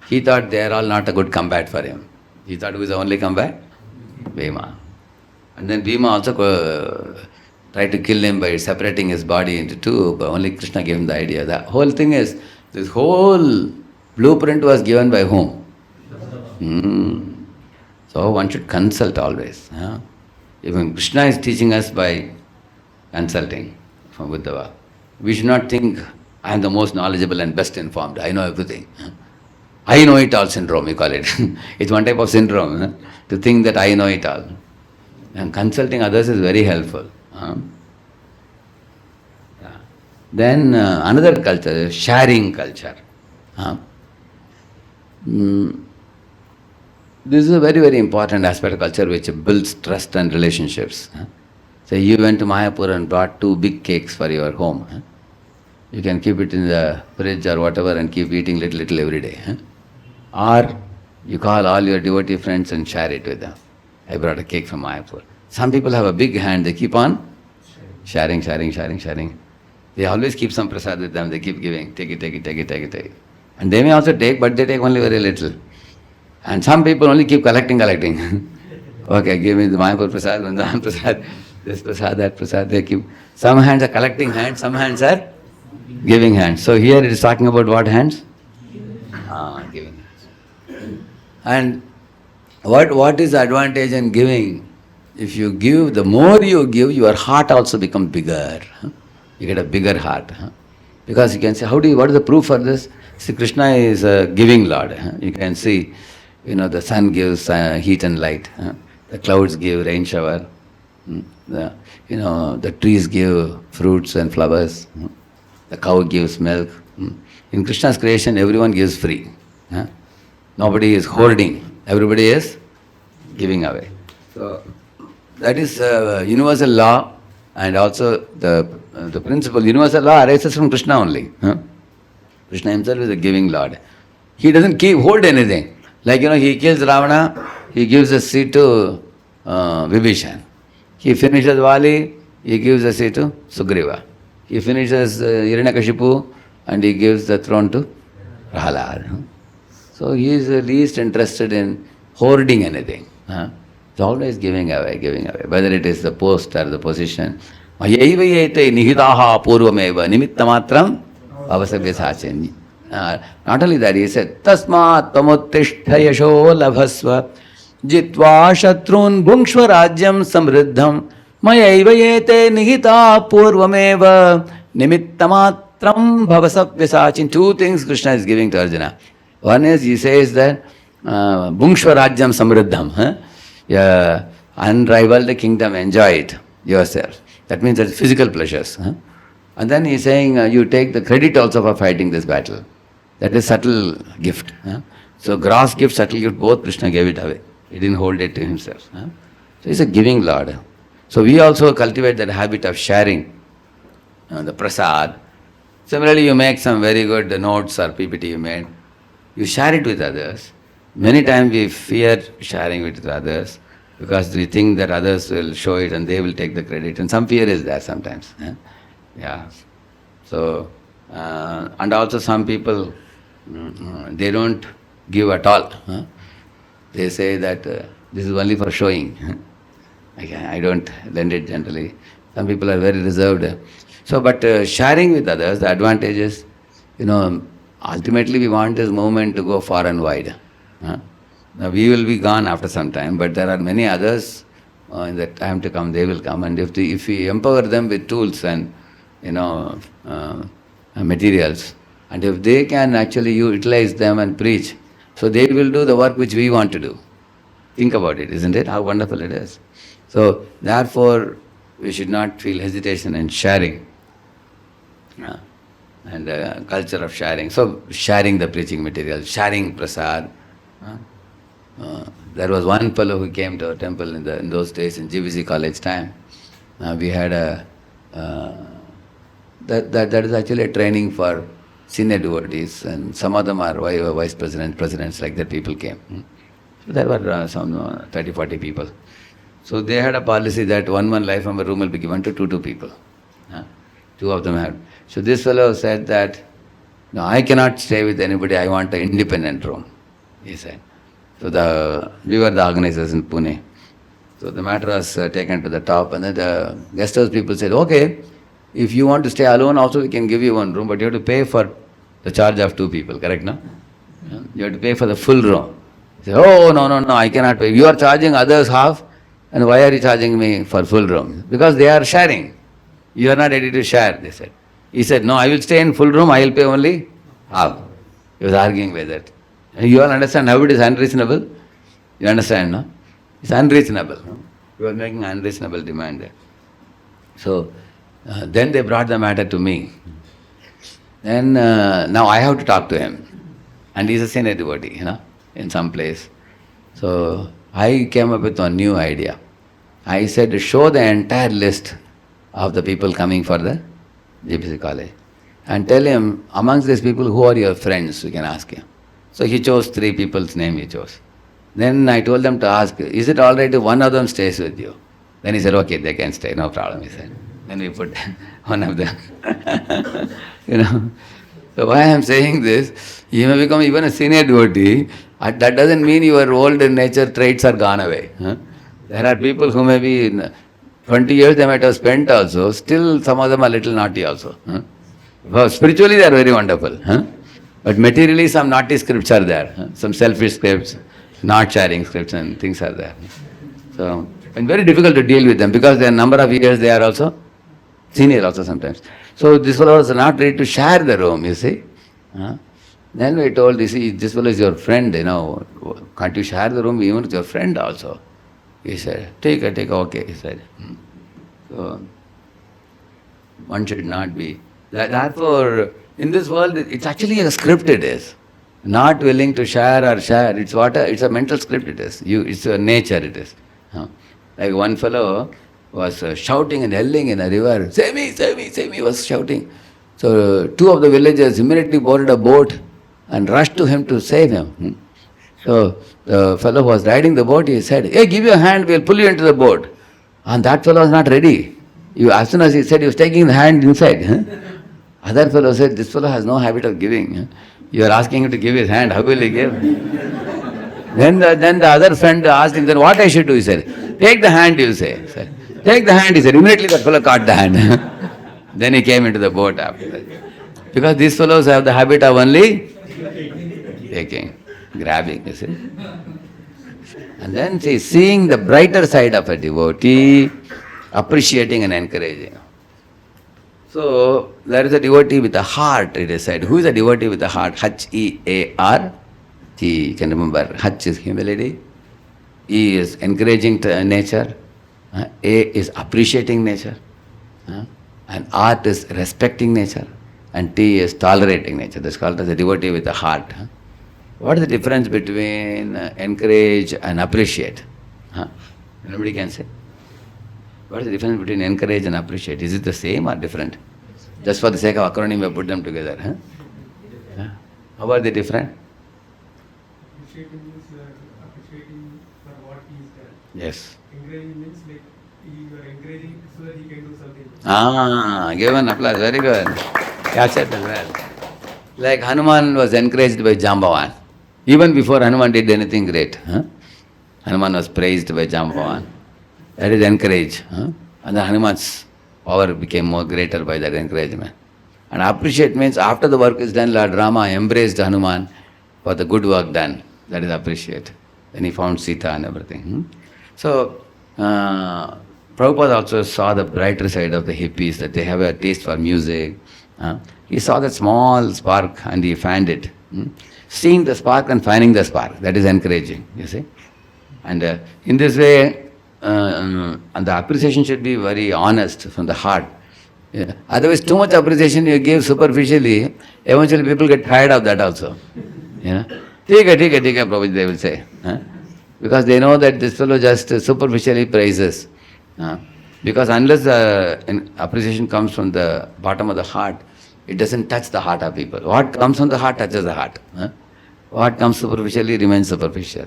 S1: He thought they are all not a good combat for him. He thought who is the only combat? Bhima. And then Bhima also tried to kill him by separating his body into 2, but only Krishna gave him the idea. The whole thing is, this whole blueprint was given by whom? So one should consult always. Even Krishna is teaching us by consulting from Uddhava. We should not think, I am the most knowledgeable and best informed, I know everything. I know it all syndrome, you call it. It's one type of syndrome, to think that I know it all. And consulting others is very helpful. Then another culture is sharing culture. This is a very, very important aspect of culture which builds trust and relationships. So you went to Mayapur and brought 2 big cakes for your home. You can keep it in the fridge or whatever and keep eating little every day. Or you call all your devotee friends and share it with them. I brought a cake from Mayapur. Some people have a big hand, they keep on sharing. They always keep some prasad with them, they keep giving, take it. And they may also take, but they take only very little. And some people only keep collecting. Okay, give me the Mayapur prasad, Vrindavan prasad, this prasad, that prasad, they keep. Some hands are collecting hands, some hands are giving hands. So here it is talking about what hands? Giving hands. And what is the advantage in giving? if you give, the more you give, your heart also becomes bigger. You get a bigger heart. Because you can say, what is the proof for this? See, Krishna is a giving Lord. You can see, the sun gives heat and light. The clouds give rain shower. The trees give fruits and flowers. The cow gives milk. In Krishna's creation, everyone gives free. Nobody is hoarding. Everybody is giving away. So that is universal law, and also the principle. Universal law arises from Krishna only. Krishna himself is a giving Lord. He doesn't hold anything. Like, he kills Ravana, he gives a seat to Vibhishan. He finishes Vali, he gives the seat to Sugriva. He finishes Hiranyakashipu and he gives the throne to Prahalad. So he is the least interested in hoarding anything. He's always giving away, whether it is the post or the position. Mayaiva yete nihitaha purvameva nimittamatram avasabhyasachanyi. Not only that, he said, Tasmat tamuttishta yasho labhasva jitva shatrun bhungshva rajyam samriddham mayaiva yete nihita purvameva nimittamatram bhavasabhyasachin. Two things Krishna is giving to Arjuna. One is, he says that bhungshva rajyam samriddham. Unrivaled kingdom, enjoy it yourself. That means that's physical pleasures. And then he's saying, you take the credit also for fighting this battle. That is subtle gift. So gross gift, subtle gift, both Krishna gave it away. He didn't hold it to himself. So he's a giving Lord. So we also cultivate that habit of sharing the prasad. Similarly, you make some very good notes or PPT you made. You share it with others. Many times we fear sharing it with others because we think that others will show it and they will take the credit. And some fear is there sometimes. Yeah. So, and also some people, they don't give at all. They say that this is only for showing. I don't lend it generally. Some people are very reserved. So, but sharing with others, the advantage is, ultimately we want this movement to go far and wide. Now we will be gone after some time, but there are many others in the time to come, they will come. And if we empower them with tools and, materials, and if they can actually utilize them and preach, so they will do the work which we want to do. Think about it, isn't it? How wonderful it is. So, therefore, we should not feel hesitation in sharing. And culture of sharing. So, sharing the preaching material, sharing prasad. There was one fellow who came to our temple in those days in GBC college time. We had that is actually a training for senior devotees, and some of them are vice presidents like that people came. So there were some 30, 40 people. So they had a policy that one life from a room will be given to two people. Two of them had. So this fellow said that, no, I cannot stay with anybody, I want an independent room, he said. So we were the organizers in Pune. So the matter was taken to the top, and then the guest house people said, okay, if you want to stay alone also we can give you one room, but you have to pay for the charge of two people, correct, no? You have to pay for the full room. He said, oh, no, I cannot pay. You are charging others half, and why are you charging me for full room? Because they are sharing. You are not ready to share, they said. He said, no, I will stay in full room, I will pay only half. He was arguing with that. And you all understand how it is unreasonable? You understand, no? It's unreasonable. No? You are making unreasonable demand there. So, then they brought the matter to me. Then, now I have to talk to him. And he's a senior devotee, in some place. So, I came up with one new idea. I said, show the entire list of the people coming for the GPC college. And tell him, amongst these people, who are your friends? You can ask him. So he chose 3 people's name he chose. Then I told them to ask, is it all right if one of them stays with you? Then he said, okay, they can stay, no problem, he said. Then we put one of them. So why I am saying this, you may become even a senior devotee, that doesn't mean your old nature traits are gone away. There are people who may be 20 years they might have spent also, still some of them are little naughty also. Well, spiritually they are very wonderful. But materially some naughty scripts are there. Some selfish scripts, not sharing scripts and things are there. So And very difficult to deal with them because their number of years they are also senior also sometimes. So this fellow was not ready to share the room, you see. Then we told, you see, this fellow is your friend, can't you share the room even with your friend also? He said, take it, okay, he said. So, one should not be. Therefore, in this world, it's actually a script it is. Not willing to share, it's a mental script it is. It's a nature it is. Like one fellow was shouting and yelling in a river, save me, he was shouting. So two of the villagers immediately boarded a boat and rushed to him to save him. So the fellow who was riding the boat, he said, hey, give your hand, we'll pull you into the boat. And that fellow was not ready. As soon as he said, he was taking the hand inside. Other fellow said, this fellow has no habit of giving. You are asking him to give his hand, how will he give? Then the other friend asked him, then what I should do? He said, take the hand, you say. Take the hand, he said. Immediately that fellow caught the hand. Then he came into the boat after that. Because these fellows have the habit of only taking, grabbing, you see. And then see, seeing the brighter side of a devotee, appreciating and encouraging. So, there is a devotee with a heart, it is said. Who is a devotee with a heart? H-E-A-R-T. You can remember, H is humility, E is encouraging nature, A is appreciating nature, and R is respecting nature, and T is tolerating nature. That's called as a devotee with a heart. What is the difference between encourage and appreciate? Nobody can say. What is the difference between encourage and appreciate? Is it the same or different? Just for the sake of acronym, we put them together. How are they different?
S2: Appreciating means you are appreciating for what he is done.
S1: Yes.
S2: Encouraging means like you are encouraging so that he can do something.
S1: Give an applause. Very good. Catch it as well. Like Hanuman was encouraged by Jambavan. Even before Hanuman did anything great. Hanuman was praised by Jambavan. That is encourage. And then Hanuman's power became more greater by that encouragement. And appreciate means after the work is done, Lord Rama embraced Hanuman for the good work done. That is appreciate. Then he found Sita and everything. So, Prabhupada also saw the brighter side of the hippies, that they have a taste for music. He saw that small spark and he fanned it. Seeing the spark and finding the spark, that is encouraging, you see. And in this way, and the appreciation should be very honest from the heart. Otherwise, too much appreciation you give superficially, eventually people get tired of that also. Tika, Prabhuji, they will say. Because they know that this fellow just superficially praises. Because unless appreciation comes from the bottom of the heart, it doesn't touch the heart of people. What comes from the heart touches the heart. What comes superficially remains superficial.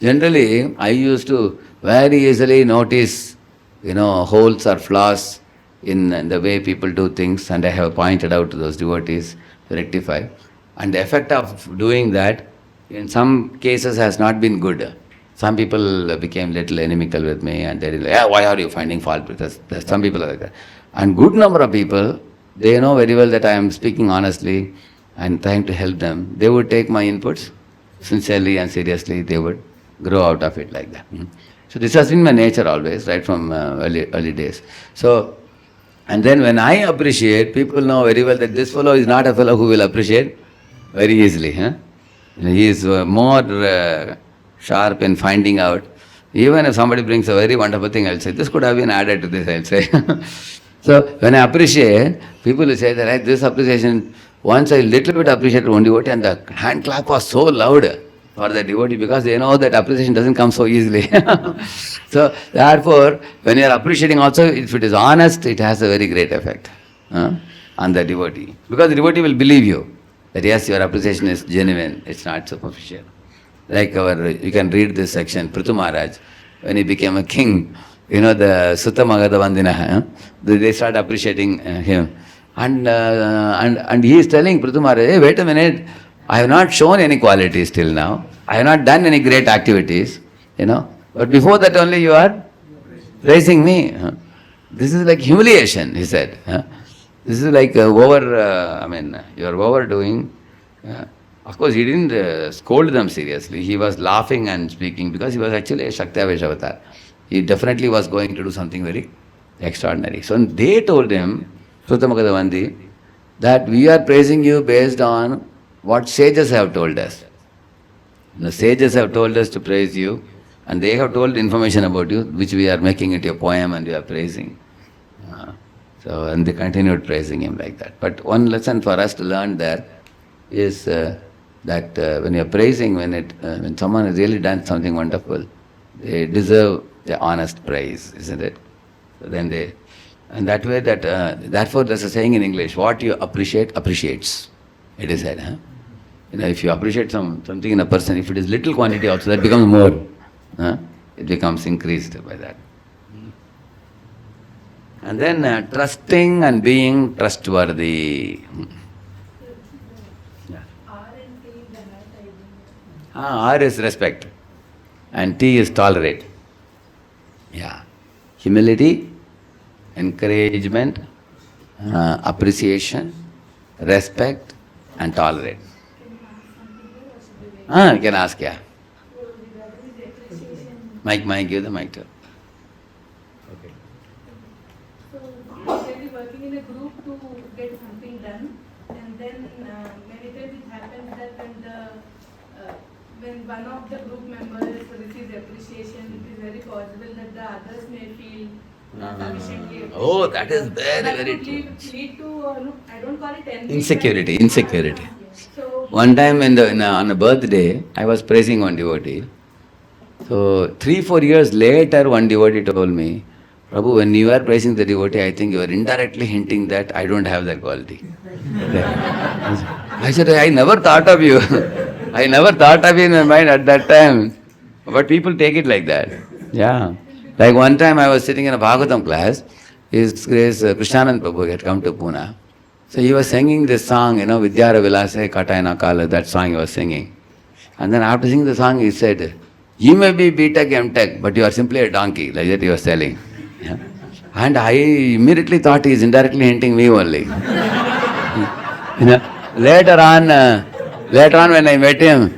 S1: Generally, I used to very easily notice, holes or flaws in the way people do things, and I have pointed out to those devotees to rectify. And the effect of doing that, in some cases, has not been good. Some people became little inimical with me, and they like, why are you finding fault with us? Some people are like that. And good number of people, they know very well that I am speaking honestly and trying to help them. They would take my inputs sincerely and seriously. They would grow out of it like that. So this has been my nature always, right from early days. So, and then when I appreciate, people know very well that this fellow is not a fellow who will appreciate very easily. He is more sharp in finding out. Even if somebody brings a very wonderful thing, I'll say, this could have been added to this, I'll say. So when I appreciate, people will say that this appreciation, once I little bit appreciated one devotee, and the hand clap was so loud for the devotee, because they know that appreciation doesn't come so easily. So therefore, when you are appreciating also, if it is honest, it has a very great effect on the devotee. Because the devotee will believe you, that yes, your appreciation is genuine, it's not superficial. Like you can read this section, Prithu Maharaj, when he became a king, the Sutta Magadha Vandina, they start appreciating him. And he is telling Prithu Maharaj, hey, wait a minute, I have not shown any qualities till now. I have not done any great activities, But before that only you are praising me. This is like humiliation, he said. This is like you are overdoing. Of course, he didn't scold them seriously. He was laughing and speaking because he was actually a Shakti avatar. He definitely was going to do something very extraordinary. So they told him, Sutamakadavandi, that we are praising you based on what sages have told us. The sages have told us to praise you, and they have told information about you, which we are making into a poem and we are praising. And they continued praising him like that. But one lesson for us to learn there is that when you are praising, when someone has really done something wonderful, they deserve the honest praise, isn't it? So then and that way therefore there's a saying in English, what you appreciate appreciates. It is said, huh? If you appreciate something in a person, if it is little quantity also, that becomes more. It becomes increased by that. And then trusting and being trustworthy. Yeah. R is respect and T is tolerate. Yeah. Humility, encouragement, appreciation, respect and tolerate. You can ask, yeah. Mike, give the mic to her.
S3: Okay. So usually working in a group to get something done, and then many times it happens that when one of the group members receives appreciation, it is very possible that the others may feel sufficiently appreciated.
S1: Oh, that is very,
S3: That
S1: very
S3: could
S1: true.
S3: lead to I don't call it envy.
S1: Insecurity.
S3: So
S1: One time on a birthday, I was praising one devotee. So 3-4 years later, one devotee told me, Prabhu, when you are praising the devotee, I think you are indirectly hinting that I don't have that quality. I said, I never thought of you. I never thought of you in my mind at that time. But people take it like that. Yeah. Like one time I was sitting in a Bhagavatam class, His Grace Krishnanand Prabhu had come to Pune. So he was singing this song, Vidyara Vilase Katayana Kala, that song he was singing. And then after singing the song, he said, you may be B.Tech, M.Tech, but you are simply a donkey, like that he was telling. Yeah. And I immediately thought he is indirectly hinting me only. Later on when I met him,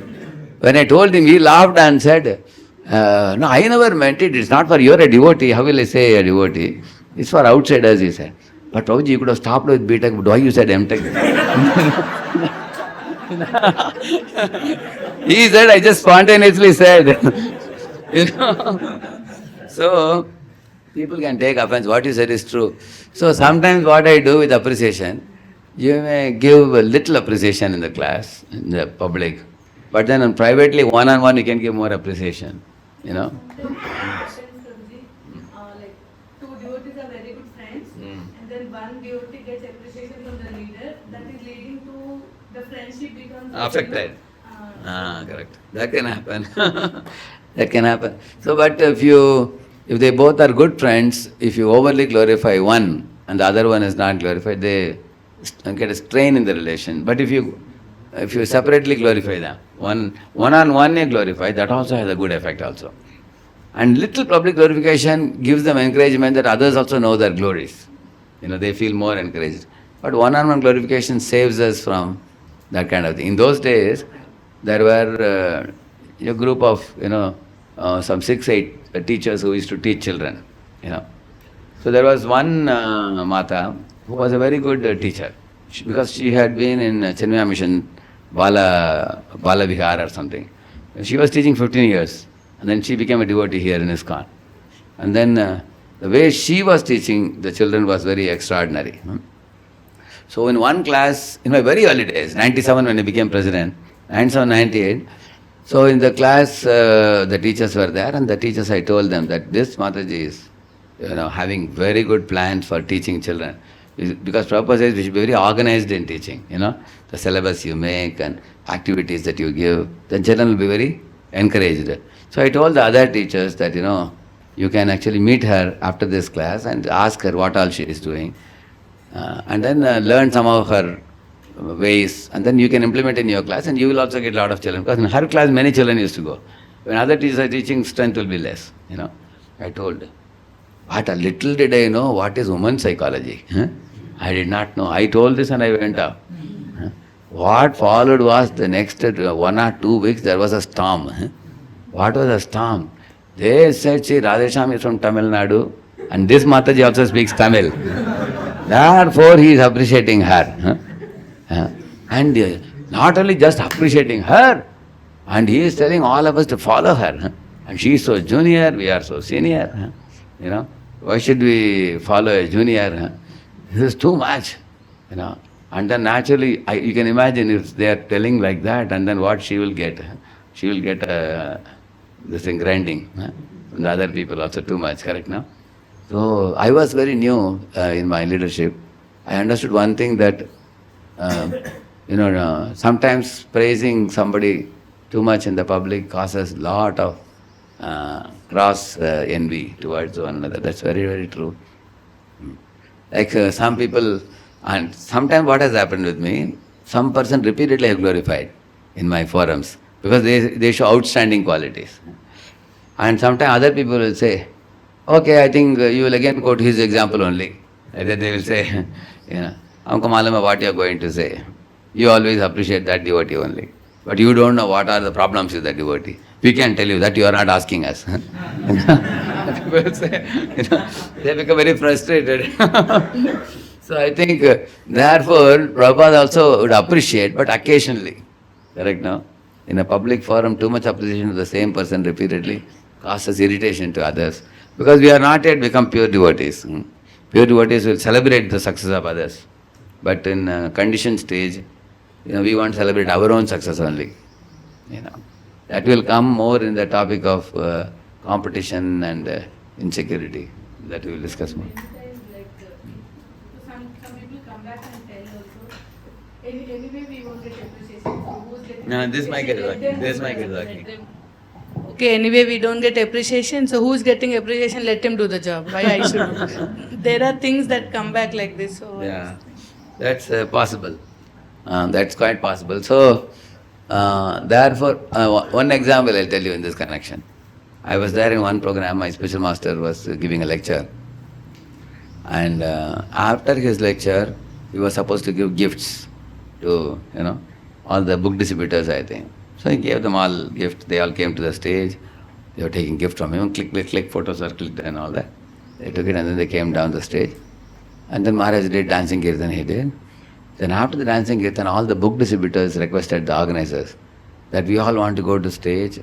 S1: when I told him, he laughed and said, no, I never meant it. It's not for you're a devotee. How will I say a devotee? It's for outsiders, he said. But Prabhuji, you could have stopped with B.Tech, but why you said M.Tech? He said, I just spontaneously said. So, people can take offense. What you said is true. So, sometimes what I do with appreciation, you may give a little appreciation in the class, in the public. But then privately, one-on-one, you can give more appreciation.
S3: Sometimes what happens, Prabhuji, like two devotees are very good friends, and then one devotee gets appreciation from the leader, that is leading to the friendship becomes
S1: Affected. Correct. That can happen. That can happen. So, but if they both are good friends, if you overly glorify one and the other one is not glorified, they get a strain in the relation. But if you separately glorify them, one-on-one you glorify, that also has a good effect also. And little public glorification gives them encouragement that others also know their glories. They feel more encouraged. But one-on-one glorification saves us from that kind of thing. In those days, there were a group of, some 6-8 teachers who used to teach children, So there was one Mata who was a very good teacher, because she had been in Chenmaya Mission, Bala Vihar or something. She was teaching 15 years, and then she became a devotee here in ISKCON. And then the way she was teaching the children was very extraordinary. So in one class, in my very early days, 97 when I became president, 97, 98, so in the class, the teachers were there, and the teachers, I told them that this Mataji is, having very good plans for teaching children. Because Prabhupada says we should be very organized in teaching, the syllabus you make and activities that you give, the children will be very encouraged. So I told the other teachers that, you can actually meet her after this class and ask her what all she is doing. And then learn some of her ways, and then you can implement in your class, and you will also get a lot of children. Because in her class, many children used to go. When other teachers are teaching, strength will be less. I told, but a little did I know what is women's psychology. I did not know. I told this and I went up. What followed was the next 1 or 2 weeks there was a storm. What was a storm? They said, see, Radheshyam is from Tamil Nadu and this Mataji also speaks Tamil. Therefore he is appreciating her. And not only just appreciating her, and he is telling all of us to follow her. And she is so junior, we are so senior. Why should we follow a junior? This is too much. And then naturally, you can imagine if they are telling like that, and then what she will get. She will get this thing grinding. From the other people also too much, correct now? So I was very new in my leadership. I understood one thing that, sometimes praising somebody too much in the public causes lot of cross envy towards one another. That's very, very true. Like some people, and sometimes what has happened with me, some person repeatedly have glorified in my forums because they show outstanding qualities. And sometimes other people will say, okay, I think you will again quote his example only. Either they will say, Amko malum hai what you are going to say. You always appreciate that devotee only. But you don't know what are the problems with that devotee. We can tell you that you are not asking us. People say, they become very frustrated. So I think, therefore, Prabhupada also would appreciate, but occasionally. Correct now? In a public forum, too much appreciation of the same person repeatedly causes irritation to others. Because we are not yet become pure devotees. Pure devotees will celebrate the success of others. But in a conditioned stage, we want to celebrate our own success only. That will come more in the topic of competition and insecurity. That we will discuss more.
S3: Some people come back and tell also, anyway we won't get appreciation. So who's getting
S1: No, this mic is working.
S3: appreciation?
S1: This mic is working.
S3: Okay, anyway we don't get appreciation, so who's getting appreciation? Let him do the job. Why I should? There are things that come back like this. So
S1: Yeah, that's possible. That's quite possible. So, therefore, one example I'll tell you in this connection. I was there in one program, my special master was giving a lecture. And after his lecture, he was supposed to give gifts to, all the book distributors, I think. So he gave them all gifts. They all came to the stage. They were taking gift from him. Click, photos are clicked and all that. They took it and then they came down the stage. And then Maharaj did dancing kirtan, he did. Then after the dancing kirtan, all the book distributors requested the organizers that we all want to go to stage.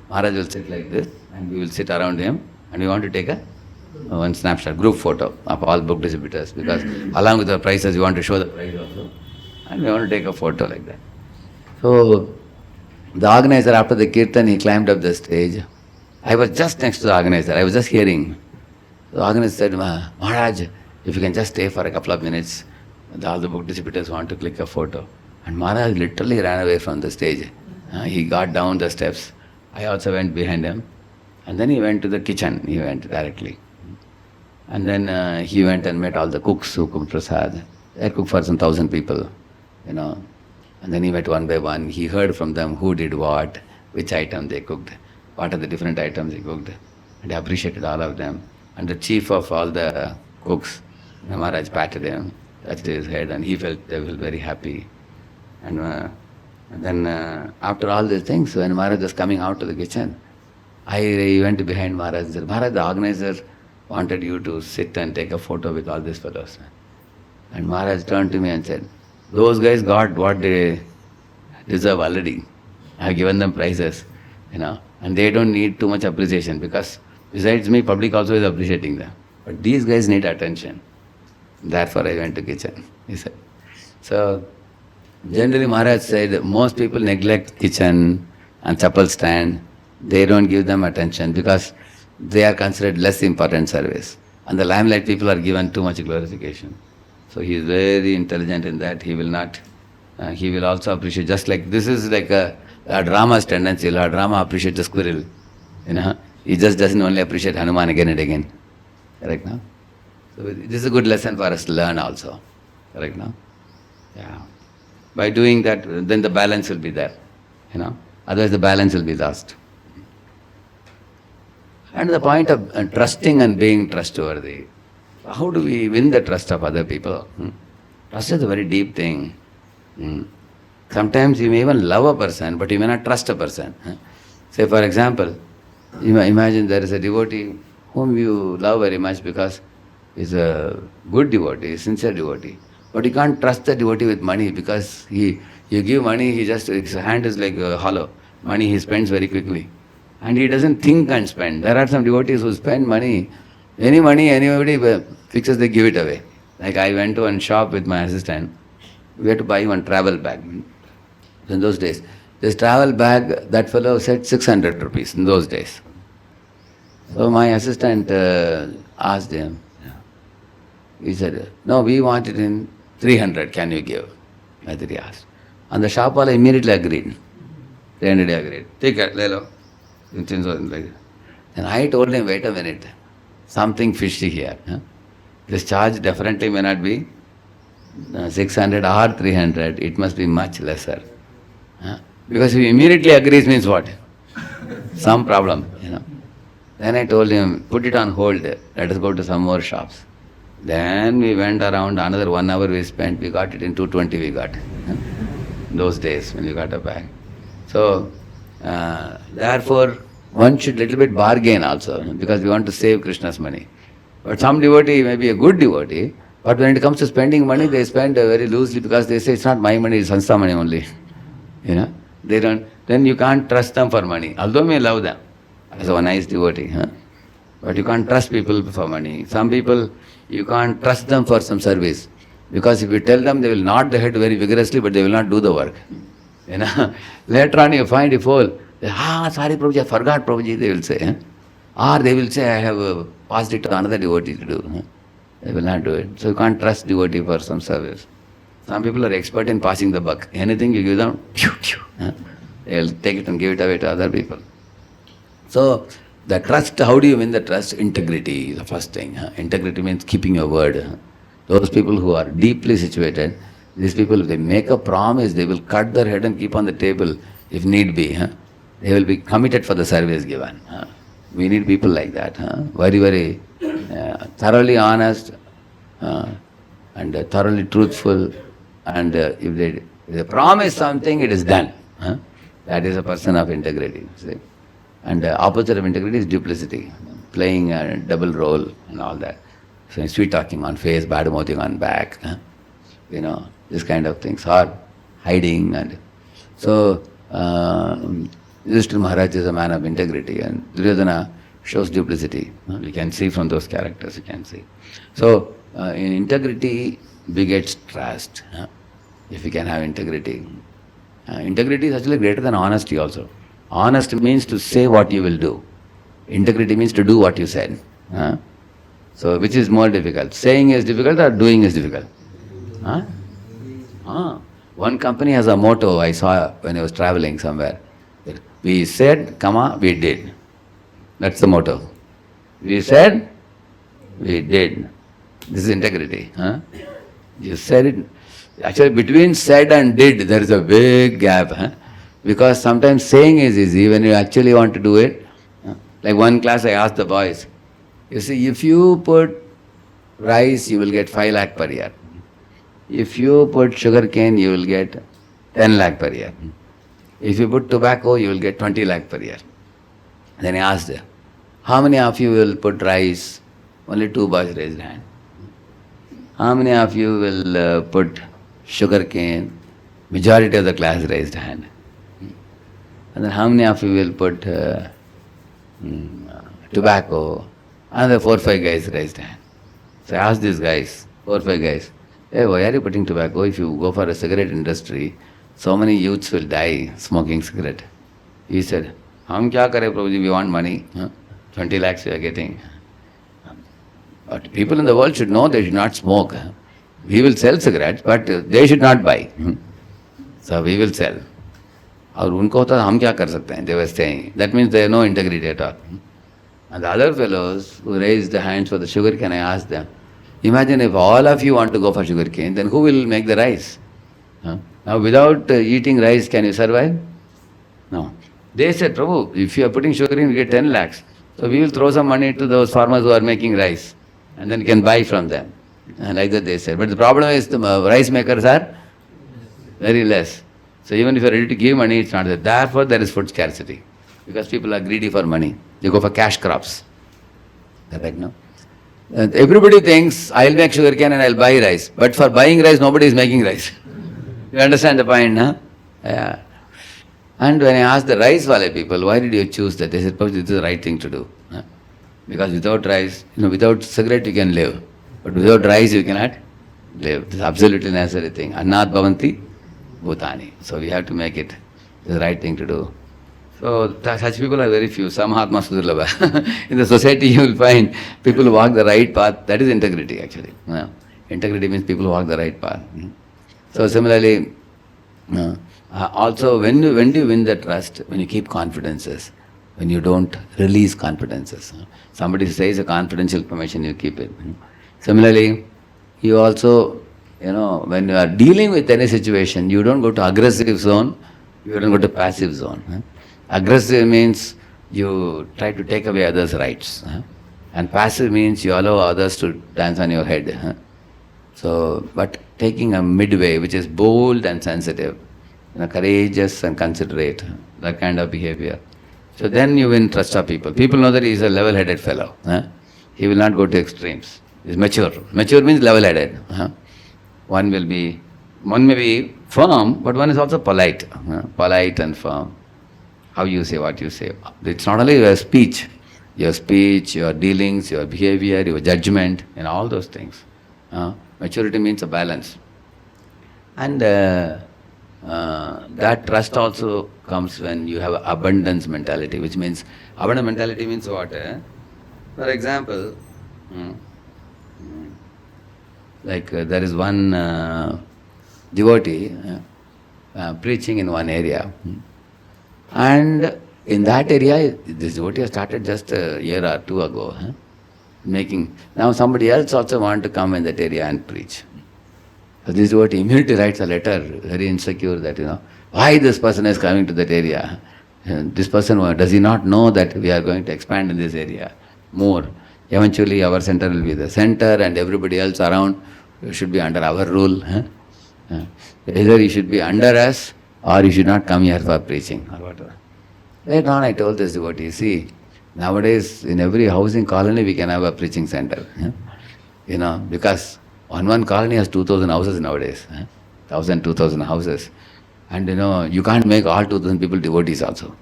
S1: Maharaj will sit like this and we will sit around him and we want to take one snapshot, group photo of all book distributors because along with the prizes, we want to show the prize also. And we want to take a photo like that. So, the organizer after the kirtan, he climbed up the stage. I was just next to the organizer, I was just hearing. The organizer said, Maharaj, if you can just stay for a couple of minutes, all the book distributors want to click a photo. And Maharaj literally ran away from the stage. He got down the steps. I also went behind him. And then he went to the kitchen, he went directly. And then he went and met all the cooks who cooked prasad. They cooked for some 1,000 people, And then he met one by one. He heard from them who did what, which item they cooked, what are the different items they cooked. And he appreciated all of them. And the chief of all the cooks, Maharaj patted him, touched his head, and they felt very happy. And then after all these things, when Maharaj was coming out to the kitchen, I went behind Maharaj and said, Maharaj, the organizer wanted you to sit and take a photo with all these fellows. And Maharaj turned to me and said, those guys got what they deserve already. I have given them prizes, and they don't need too much appreciation because besides me, public also is appreciating them. But these guys need attention. Therefore I went to kitchen, he said. So, generally Maharaj said most people neglect kitchen and chapel stand. They don't give them attention because they are considered less important service. And the limelight people are given too much glorification. So he is very intelligent in that. He will also appreciate, just like this is like a drama's tendency. Lord Rama appreciates the squirrel. He just doesn't only appreciate Hanuman again and again. Correct now? So this is a good lesson for us to learn also. Correct now? Yeah. By doing that, then the balance will be there. Otherwise the balance will be lost. And the point of trusting and being trustworthy. How do we win the trust of other people? Trust is a very deep thing. Sometimes you may even love a person, but you may not trust a person. Say, for example, imagine there is a devotee whom you love very much because he's a good devotee, a sincere devotee. But you can't trust the devotee with money because you give money, his hand is like hollow. Money he spends very quickly. And he doesn't think and spend. There are some devotees who spend money, anybody fixes, they give it away. Like I went to one shop with my assistant. We had to buy one travel bag. In those days, this travel bag, that fellow said 600 rupees in those days. So my assistant asked him, he said, no, we want it in 300, can you give? I said, he asked. And the shopwala immediately agreed. 300 agreed. Take it, le lo. Then I told him, wait a minute, something fishy here. This charge definitely may not be 600 or 300, it must be much lesser. Because if he immediately agrees means what? Some problem, Then I told him, put it on hold, let us go to some more shops. Then we went around, another 1 hour we spent, we got it in 220 we got. Those days when we got a bag. So, therefore, one should little bit bargain also, because we want to save Krishna's money. But some devotee may be a good devotee, but when it comes to spending money, they spend very loosely because they say it's not my money, it's Sanstha money only. They don't. Then you can't trust them for money. Although you may love them as a nice devotee, but you can't trust people for money. Some people, you can't trust them for some service, because if you tell them, they will nod the head very vigorously, but they will not do the work. Later on you find a fool. Sorry Prabhuji, I forgot Prabhuji, they will say. Or they will say, I have passed it to another devotee to do. They will not do it. So you can't trust devotee for some service. Some people are expert in passing the buck. Anything you give them, they will take it and give it away to other people. So the trust, how do you win the trust? Integrity is the first thing. Integrity means keeping your word. Those people who are deeply situated, these people, if they make a promise, they will cut their head and keep on the table if need be. They will be committed for the service given. We need people like that. Very, very thoroughly honest and thoroughly truthful. And if they promise something, it is done. That is a person of integrity. See? And the opposite of integrity is duplicity, playing a double role and all that. So sweet talking on face, bad mouthing on back, this kind of things, or hiding. And so Yudhishthira Maharaj is a man of integrity, and Duryodhana shows duplicity. You can see from those characters, you can see. So in integrity begets trust, if you can have integrity. Integrity is actually greater than honesty also. Honest means to say what you will do. Integrity means to do what you said. So which is more difficult? Saying is difficult or doing is difficult? One company has a motto I saw when I was traveling somewhere. We said, we did. That's the motto. We said, we did. This is integrity. You said it. Actually, between said and did, there is a big gap. Because sometimes saying is easy when you actually want to do it. Like one class I asked the boys, you see, if you put rice, you will get 5 lakh per year. If you put sugar cane, you will get 10 lakh per year. If you put tobacco, you will get 20 lakh per year. Then I asked them, how many of you will put rice? Only 2 boys raised hand. How many of you will put sugar cane? Majority of the class raised hand. And then how many of you will put tobacco? Another 4 or 5 guys raised hand. So I asked these guys, 4 or 5 guys, hey, why are you putting tobacco? If you go for a cigarette industry, so many youths will die smoking cigarette. He said, Hum kya kare Prabhuji, we want money. 20 lakhs we are getting. But people in the world should know they should not smoke. We will sell cigarettes, but they should not buy. So we will sell. और उनको होता हम क्या कर सकते हैं? They were saying. That means they have no integrity at all. And the other fellows who raised the hands for the sugar cane, I asked them, imagine if all of you want to go for sugar cane, then who will make the rice? Now without eating rice, can you survive? No. They said, Prabhu, if you are putting sugar in, we get 10 lakhs. So we will throw some money to those farmers who are making rice, and then you can buy from them. And like that they said. But the problem is the rice makers are very less. So even if you're ready to give money, it's not there. Therefore, there is food scarcity. Because people are greedy for money. They go for cash crops. Correct, no? Everybody thinks, I'll make sugarcane and I'll buy rice. But for buying rice, nobody is making rice. You understand the point, no? Yeah. And when I asked the rice wale people, why did you choose that? They said, this is the right thing to do. Huh? Because without rice, without cigarette you can live. But without rice you cannot live. This is absolutely necessary thing. Annat bhavanti bhutani. So we have to make it the right thing to do. So such people are very few. Samahatma sudurlabha. In the society you will find people who walk the right path. That is integrity actually. Integrity means people who walk the right path. So similarly, also when do you win the trust? When you keep confidences. When you don't release confidences. Somebody says a confidential information, you keep it. Similarly, you also, when you are dealing with any situation, you don't go to aggressive zone, you don't go to passive zone. Aggressive means you try to take away others' rights. And passive means you allow others to dance on your head. So, but taking a midway, which is bold and sensitive, courageous and considerate, that kind of behavior. So then you win trust of people. People know that he is a level-headed fellow. He will not go to extremes. He is mature. Mature means level-headed. One may be firm, but one is also polite. Polite and firm. How you say, what you say. It's not only your speech, your dealings, your behavior, your judgment, and all those things. Maturity means a balance. And that trust also comes when you have abundance mentality, which means, abundance mentality means what? For example, there is one devotee preaching in one area. And in that area, this devotee has started just a year or two ago. Now somebody else also want to come in that area and preach. So this devotee immediately writes a letter, very insecure that, why this person is coming to that area? This person, does he not know that we are going to expand in this area more? Eventually our center will be the center and everybody else around should be under our rule. Either you should be under us or you should not come here for preaching or whatever. Later on I told this devotee, see, nowadays in every housing colony we can have a preaching center. Because one colony has 2,000 houses nowadays. 1,000, 2,000 houses. And you can't make all 2,000 people devotees also.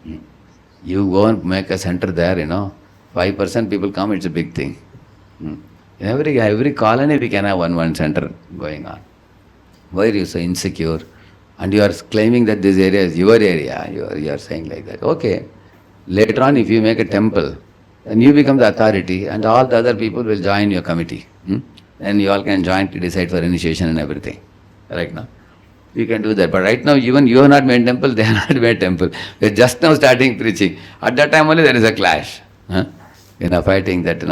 S1: You go and make a center there, 5% people come, it's a big thing. In every colony we can have one center going on. Why are you so insecure? And you are claiming that this area is your area. You are saying like that. Okay. Later on, if you make a temple, then you become the authority and all the other people will join your committee. Then you all can join to decide for initiation and everything. Right now. You can do that. But right now, even you have not made temple, they have not made temple. They are just now starting preaching. At that time only there is a clash. Fighting that,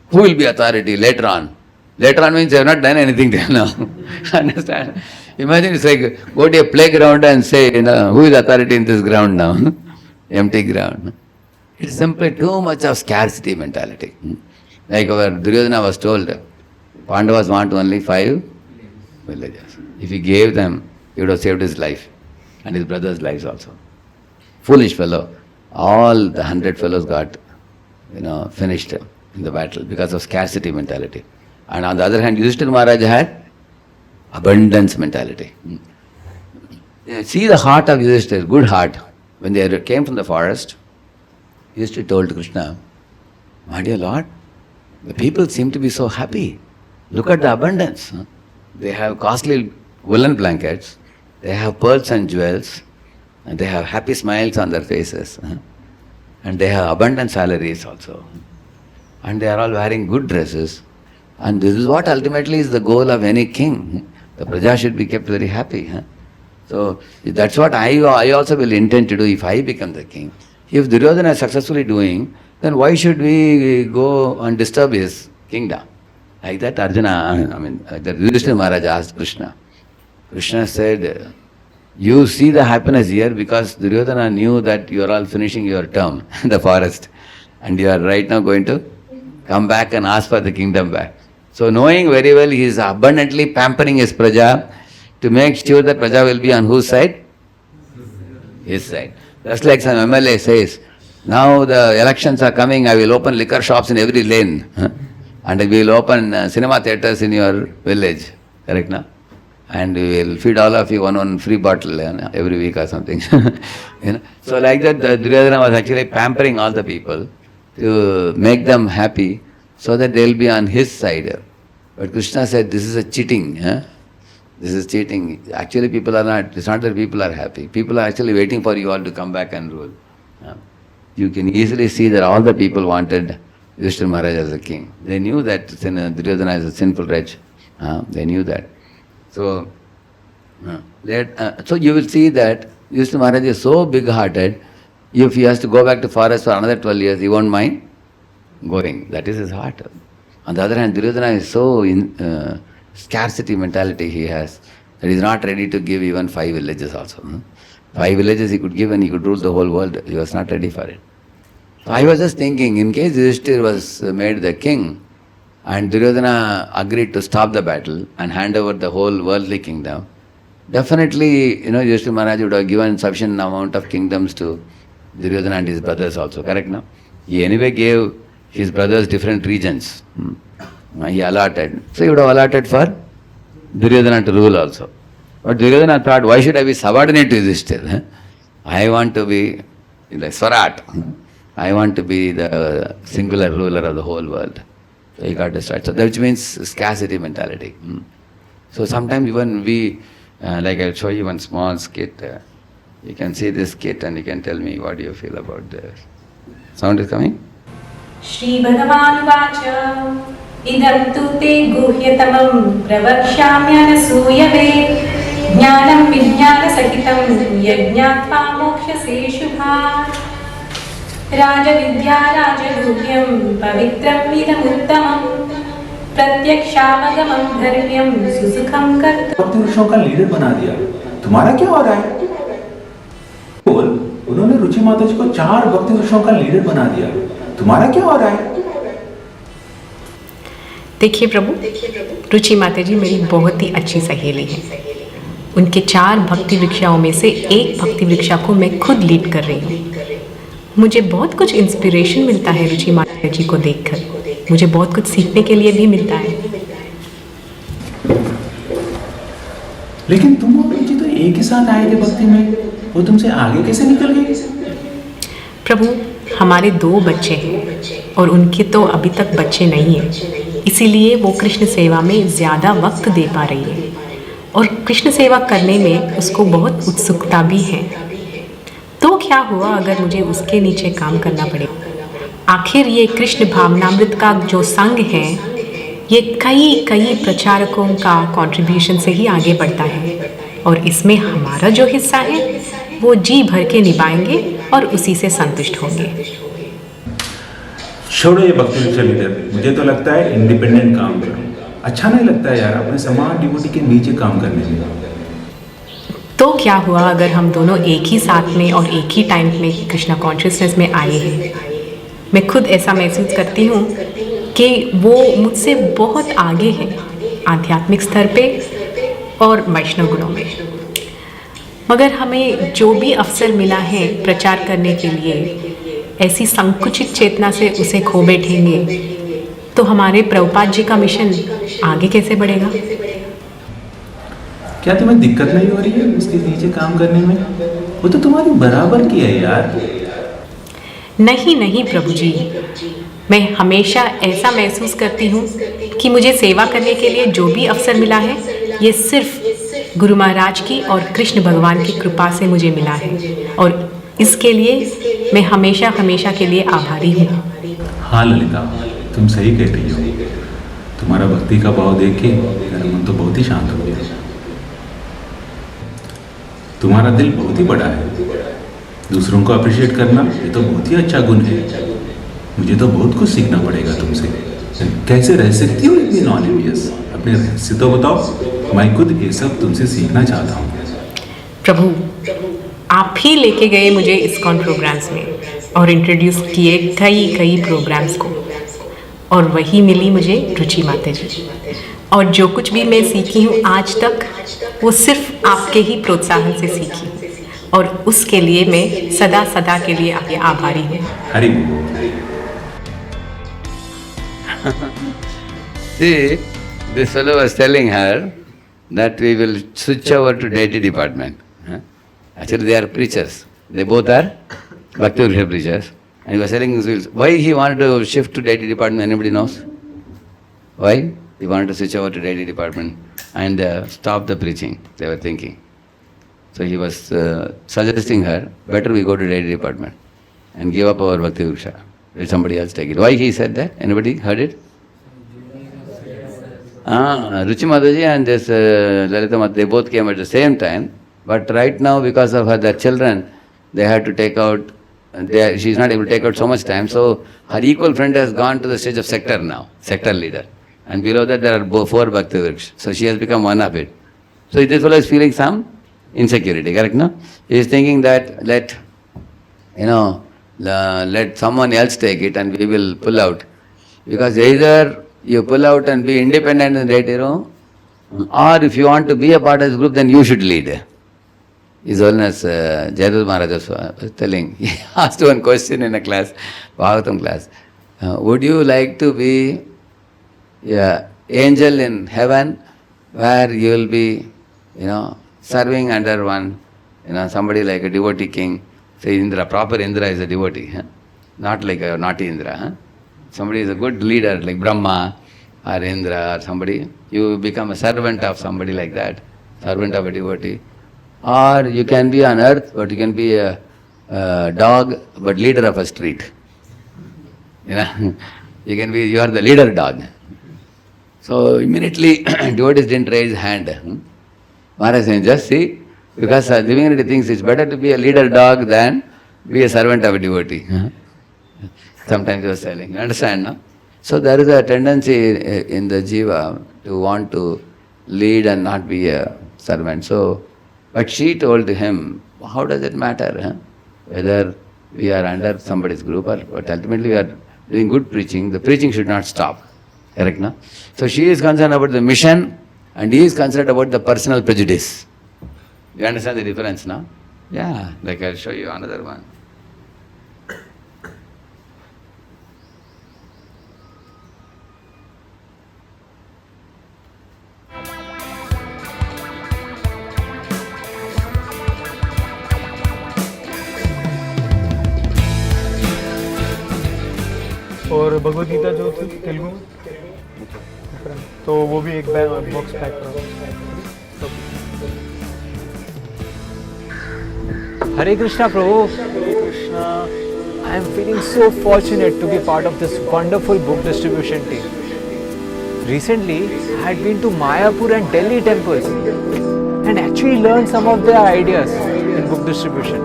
S1: who will be authority later on? Later on means they have not done anything till now. Understand? Imagine it's like, go to a playground and say, who is authority in this ground now? Empty ground. It's simply too much of scarcity mentality. Like our Duryodhana was told, Pandavas want only 5 villages. If he gave them, he would have saved his life and his brothers' lives also. Foolish fellow. All the 100 fellows got, finished in the battle because of scarcity mentality. And on the other hand, Yudhishthira Maharaj had abundance mentality. See the heart of Yudhishthira, good heart. When they came from the forest, Yudhishthira told Krishna, my dear Lord, the people seem to be so happy. Look at the abundance. They have costly woolen blankets, they have pearls and jewels, and they have happy smiles on their faces. And they have abundant salaries also. And they are all wearing good dresses. And this is what ultimately is the goal of any king. The praja should be kept very happy. So that's what I also will intend to do if I become the king. If Duryodhana is successfully doing, then why should we go and disturb his kingdom? Like that Yudhishthira Maharaj asked Krishna. Krishna said, you see the happiness here because Duryodhana knew that you are all finishing your term in the forest. And you are right now going to come back and ask for the kingdom back. So knowing very well he is abundantly pampering his praja to make sure that praja will be on whose side? his side. Just like some MLA says, now the elections are coming, I will open liquor shops in every lane. And we will open cinema theatres in your village. Correct, na? And we will feed all of you one free bottle every week or something. So like that, Duryodhana was actually pampering all the people to make them happy so that they will be on his side. But Krishna said, this is a cheating. This is cheating. Actually people are not, it's not that people are happy. People are actually waiting for you all to come back and rule. You can easily see that all the people wanted Yudhishthira Maharaj as a king. They knew that Duryodhana is a sinful wretch. They knew that. So you will see that Yudhishthira Maharaj is so big-hearted, if he has to go back to forest for another 12 years, he won't mind going. That is his heart. On the other hand, Duryodhana is so scarcity mentality he has, that he is not ready to give even 5 villages also. 5 villages he could give and he could rule the whole world. He was not ready for it. So I was just thinking, in case Yudhishthira was made the king, and Duryodhana agreed to stop the battle and hand over the whole worldly kingdom, definitely, Yudhishthira Maharaj would have given sufficient amount of kingdoms to Duryodhana and his brothers also, correct now? He anyway gave his brothers different regions. He allotted. So he would have allotted for Duryodhana to rule also. But Duryodhana thought, why should I be subordinate to Yudhishthira? I want to be like Swarat. I want to be the singular ruler of the whole world. So he got destroyed. So that means scarcity mentality. So sometimes even we, like I'll show you one small skit. You can see this skit and you can tell me what you feel about this. Sound is coming?
S4: Shri Bhagavan idam tu te guhyatamam pravakshamyanasuyave jnanam vijnana sahitam yajñatva mokshase shubhat raja vidya raja guhyam pavitram idam uttamam pratyakshamagamam dharmyam susukham kartu.
S5: भक्ति वृक्षों का leader बना दिया, तुम्हारा क्या हो रहा है? उन्होंने रुचि माता जी को 4 भक्ति वृक्षों का लीडर बना दिया, तुम्हारा क्या हो रहा है?
S4: देखिए प्रभु, रुचि माता जी मेरी बहुत ही अच्छी सहेली है। उनके 4 भक्ति वृक्षाओं में से एक भक्ति वृक्षा को मैं खुद लीड कर रही हूँ। मुझे बहुत कुछ इंस्पिरेशन मिलता है रुचि माता जी को देखकर। मुझे बहुत कुछ सीखने के लिए भी मिलता है।
S5: लेकिन तुम और रुचि तो एक ही साथ आए थे भक्ति में, वो तुमसे आगे कैसे निकल गए?
S4: प्रभु, हमारे 2 बच्चे हैं और उनके तो अभी तक बच्चे नहीं हैं, इसीलिए वो कृष्ण सेवा में ज़्यादा वक्त दे पा रही है और कृष्ण सेवा करने में उसको बहुत उत्सुकता भी है। तो क्या हुआ अगर मुझे उसके नीचे काम करना पड़े? आखिर ये कृष्ण भावनामृत का जो संघ है, ये कई प्रचारकों का कंट्रीब्यूशन से ही आगे बढ़ता है और इसमें हमारा जो हिस्सा है वो जी भर के निभाएंगे और उसी से संतुष्ट होंगे।
S5: छोड़ो ये भक्ति वृक्ष लीडर, मुझे तो लगता है इंडिपेंडेंट काम करो। अच्छा नहीं लगता है यार अपने समान डिवोटी के नीचे काम करने में।
S4: तो क्या हुआ अगर हम दोनों एक ही साथ में और एक ही टाइम में कृष्णा कॉन्शियसनेस में आए हैं? मैं खुद ऐसा महसूस करती हूँ कि वो मुझसे बहुत आगे है आध्यात्मिक स्तर पे और वैष्णव गुणों में। मगर हमें जो भी अवसर मिला है प्रचार करने के लिए, ऐसी संकुचित चेतना से उसे खो बैठेंगे तो हमारे प्रभुपाद जी का मिशन आगे कैसे बढ़ेगा?
S5: क्या तुम्हें दिक्कत नहीं हो रही है उसके नीचे काम करने में? वो तो तुम्हारी बराबर की है यार।
S4: नहीं प्रभु जी, मैं हमेशा ऐसा महसूस करती हूँ कि मुझे सेवा करने के लिए जो भी अवसर मिला है ये सिर्फ गुरु महाराज की और कृष्ण भगवान की कृपा से मुझे मिला है और इसके लिए मैं हमेशा के लिए आभारी हूँ।
S5: हाँ ललिता, तुम सही कह रही हो। तुम्हारा भक्ति का भाव देख के मेरा मन तो बहुत ही शांत हो गया। तुम्हारा दिल बहुत ही बड़ा है। दूसरों को अप्रिशिएट करना ये तो बहुत ही अच्छा गुण है। मुझे तो बहुत कुछ सीखना पड़ेगा तुमसे। कैसे रह सकती हो इतनी नॉन एवियस? अपने रहस्य तो बताओ, मैं खुद ये सब तुमसे सीखना चाहता हूँ।
S4: प्रभु, आप ही लेके गए मुझे ISKCON प्रोग्राम्स में और इंट्रोड्यूस किए कई प्रोग्राम्स को और वही मिली मुझे रुचि माता जी। और जो कुछ भी मैं सीखी हूँ आज तक वो सिर्फ आपके ही प्रोत्साहन से सीखी। और उसके लिए मैं सदा सदा के लिए आपके आभारी हूँ।
S5: हरि बोल।
S1: See, this fellow was telling her that we will switch over to deity department. Huh? Actually, they are preachers. They both are Bhakti preachers. And he was telling why he wanted to shift to deity department. Anybody knows? Why? He wanted to switch over to deity department and stop the preaching. They were thinking. So he was suggesting her, better we go to deity department and give up our Bhakti Vriksha. Let somebody else take it. Why he said that? Anybody heard it? Ruchi Mataji and this Lalita Mata, they both came at the same time. But right now, because of their children, they had to take out, she is not able to take out so much time. So her equal friend has gone to the stage of sector now, sector leader. And below that there are 4 Bhakti Vriksha. So she has become one of it. So this fellow is feeling some insecurity, correct, no? He is thinking that let someone else take it and we will pull out. Because either you pull out and be independent in deity room, or if you want to be a part of this group, then you should lead. His Holiness Jayadeva Maharaj was telling, he asked one question in a class, Bhagavatam class. Would you like to be an angel in heaven where you will be, serving under one, somebody like a devotee king? Say Indra, proper Indra is a devotee, not like a naughty Indra. Somebody is a good leader like Brahma or Indra or somebody. You become a servant of somebody like that, servant of a devotee. Or you can be on earth, but you can be a dog, but leader of a street. You are the leader dog. So immediately devotees didn't raise hand. Maharaj saying, just see, because divinity thinks it's better to be a leader dog than be a servant of a devotee. Sometimes he was telling, you understand, no? So there is a tendency in the jiva to want to lead and not be a servant. So, but she told him, how does it matter, whether we are under somebody's group but ultimately we are doing good preaching. The preaching should not stop. Correct, no? So she is concerned about the mission and he is concerned about the personal prejudice. You understand the difference, no? Yeah, like I'll show you another one.
S2: और भगवद गीता जो थी तेलुगु में, तो वो भी एक box pack करो।
S6: Hare Krishna Prabhu. Hare Krishna. I am feeling so fortunate to be part of this wonderful book distribution team. Recently, I had been to Mayapur and Delhi temples and actually learned some of their ideas in book distribution.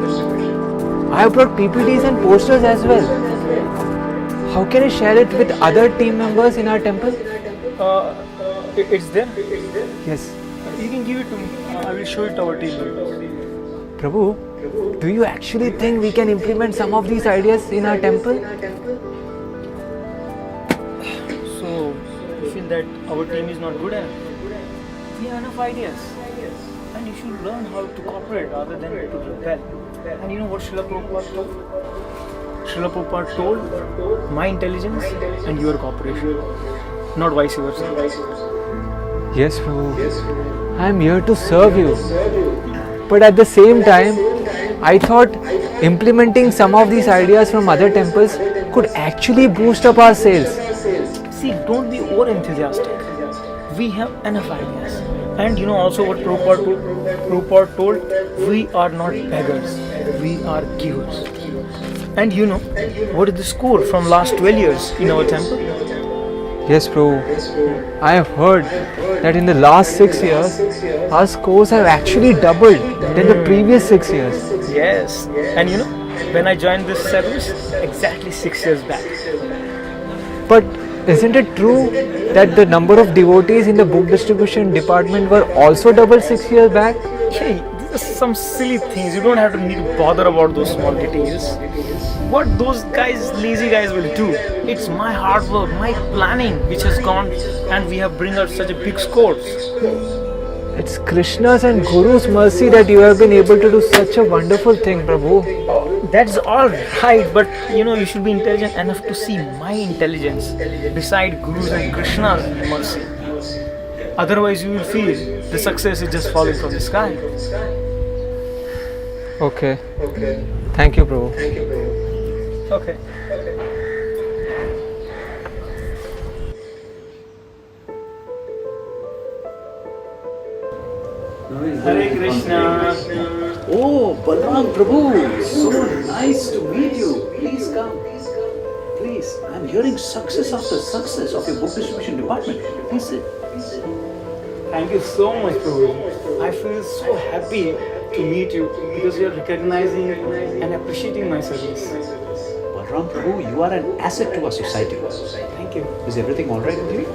S6: I have brought PPTs and posters as well. How can I share it with other team members in our temple?
S2: It's there?
S6: Yes.
S2: You can give it to me. I will show it to our team.
S6: Prabhu, do you actually think we can implement some of these ideas in our temple?
S2: So, you feel that our team is not good enough? We have enough ideas. And you should learn how to cooperate rather than to rebel. And you know what Srila Prabhupada told? Srila Prabhupada told, my intelligence and your cooperation, not vice versa.
S6: Yes, Prabhu. I am here to serve you. But at the same time, I thought implementing some of these ideas from other temples could actually boost up our sales.
S2: See, don't be over enthusiastic. We have enough ideas. And you know also what Prabhupada told? We are not beggars. We are givers. And you know what is the score from last 12 years in our temple?
S6: Yes, Prabhu. I have heard that in the last 6 years, our scores have actually doubled than the previous 6 years.
S2: Yes. And you know, when I joined this service, exactly 6 years back.
S6: But isn't it true that the number of devotees in the book distribution department were also doubled 6 years back?
S2: Hey, these are some silly things. You don't have to need to bother about those small details. What those lazy guys will do, it's my hard work, my planning which has gone and we have bring out such a big scores.
S6: It's Krishna's and Guru's mercy that you have been able to do such a wonderful thing, Prabhu.
S2: That's all right, but you should be intelligent enough to see my intelligence beside Guru's and Krishna's mercy. Otherwise, you will feel the success is just falling from the sky.
S6: Okay. Thank you, Prabhu.
S2: Okay. Hare Krishna.
S7: Oh, Balram Prabhu, so nice to meet you. Please come. Please, I'm hearing success after success of your book distribution department. Please sit.
S2: Thank you so much, Prabhu. I feel so happy to meet you because you are recognizing and appreciating my service.
S7: Balram Prabhu, you are an asset to our society.
S2: Thank you.
S7: Is everything alright with you?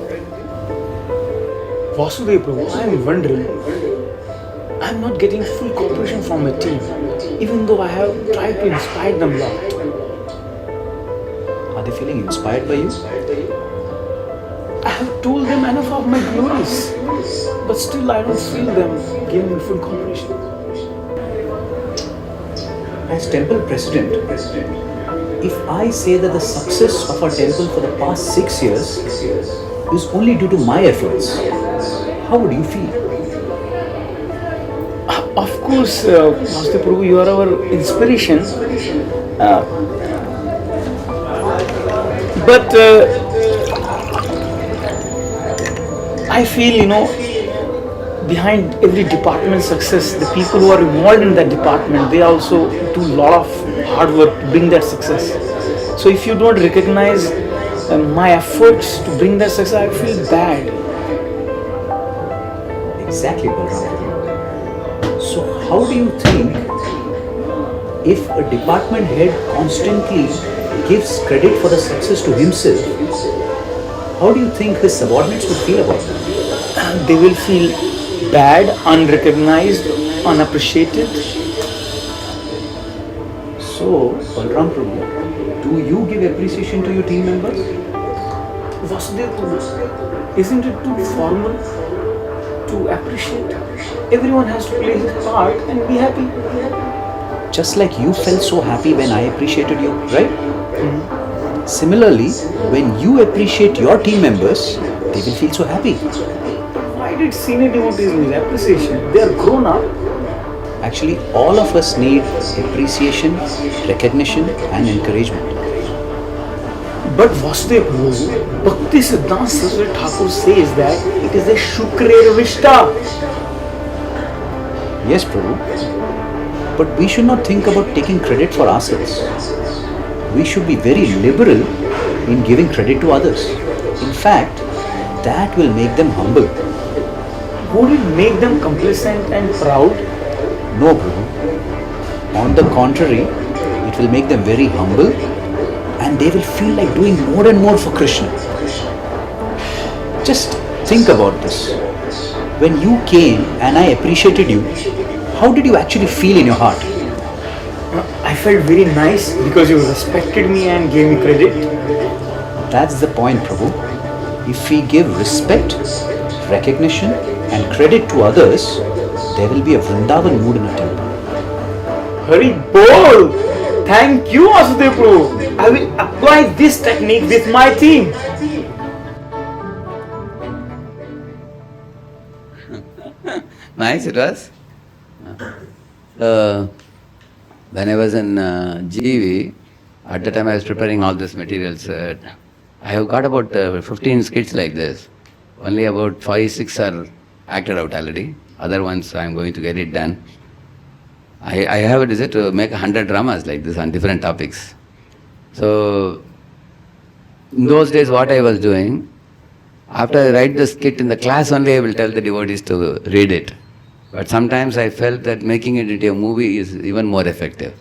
S2: Vasudev Prabhu, I am wondering, I am not getting full cooperation from my team, even though I have tried to inspire them a lot.
S7: Are they feeling inspired by you?
S2: I have told them enough of my glories, but still I don't feel them giving me full cooperation.
S7: As temple president, if I say that the success of our temple for the past 6 years is only due to my efforts, how would you feel?
S2: Of course, Master Prabhu, you are our inspiration. But I feel, behind every department success, the people who are involved in that department, they also do a lot of hard work to bring that success. So if you don't recognize my efforts to bring that success, I feel bad.
S7: Exactly, Balram. So how do you think if a department head constantly gives credit for the success to himself, how do you think his subordinates would feel about it?
S2: They will feel bad, unrecognized, unappreciated.
S7: So, Balram Prabhu, do you give appreciation to your team members?
S2: Vasudev Prabhu, isn't it too formal to appreciate? Everyone has to play his part and be happy.
S7: Just like you felt so happy when I appreciated you, right?
S2: Mm-hmm.
S7: Similarly, when you appreciate your team members, they will feel so happy.
S2: Why did senior devotees need appreciation? They are grown up.
S7: Actually, all of us need appreciation, recognition and encouragement.
S2: But Vasudev Prabhu, Bhakti Siddhanta Saraswati Thakur says that it is a Shukrer Vishta.
S7: Yes, Prabhu. But we should not think about taking credit for ourselves. We should be very liberal in giving credit to others. In fact, that will make them humble.
S2: Would it make them complacent and proud?
S7: No, Prabhu. On the contrary, it will make them very humble and they will feel like doing more and more for Krishna. Just think about this. When you came and I appreciated you, how did you actually feel in your heart?
S2: I felt very nice because you respected me and gave me credit.
S7: That's the point, Prabhu. If we give respect, recognition and credit to others, there will be a Vrindavan mood in a temple.
S2: Hari Bol! Thank you, Vasudev Prabhu. I will apply this technique with my team.
S1: Nice it was. When I was in GV, at the time I was preparing all this materials. I have got about 15 skits like this. Only about 5-6 are acted out already. Other ones I am going to get it done. I have a desire to make 100 dramas like this on different topics. So, in those days what I was doing, after I write the skit in the class only I will tell the devotees to read it. But sometimes I felt that making it into a movie is even more effective.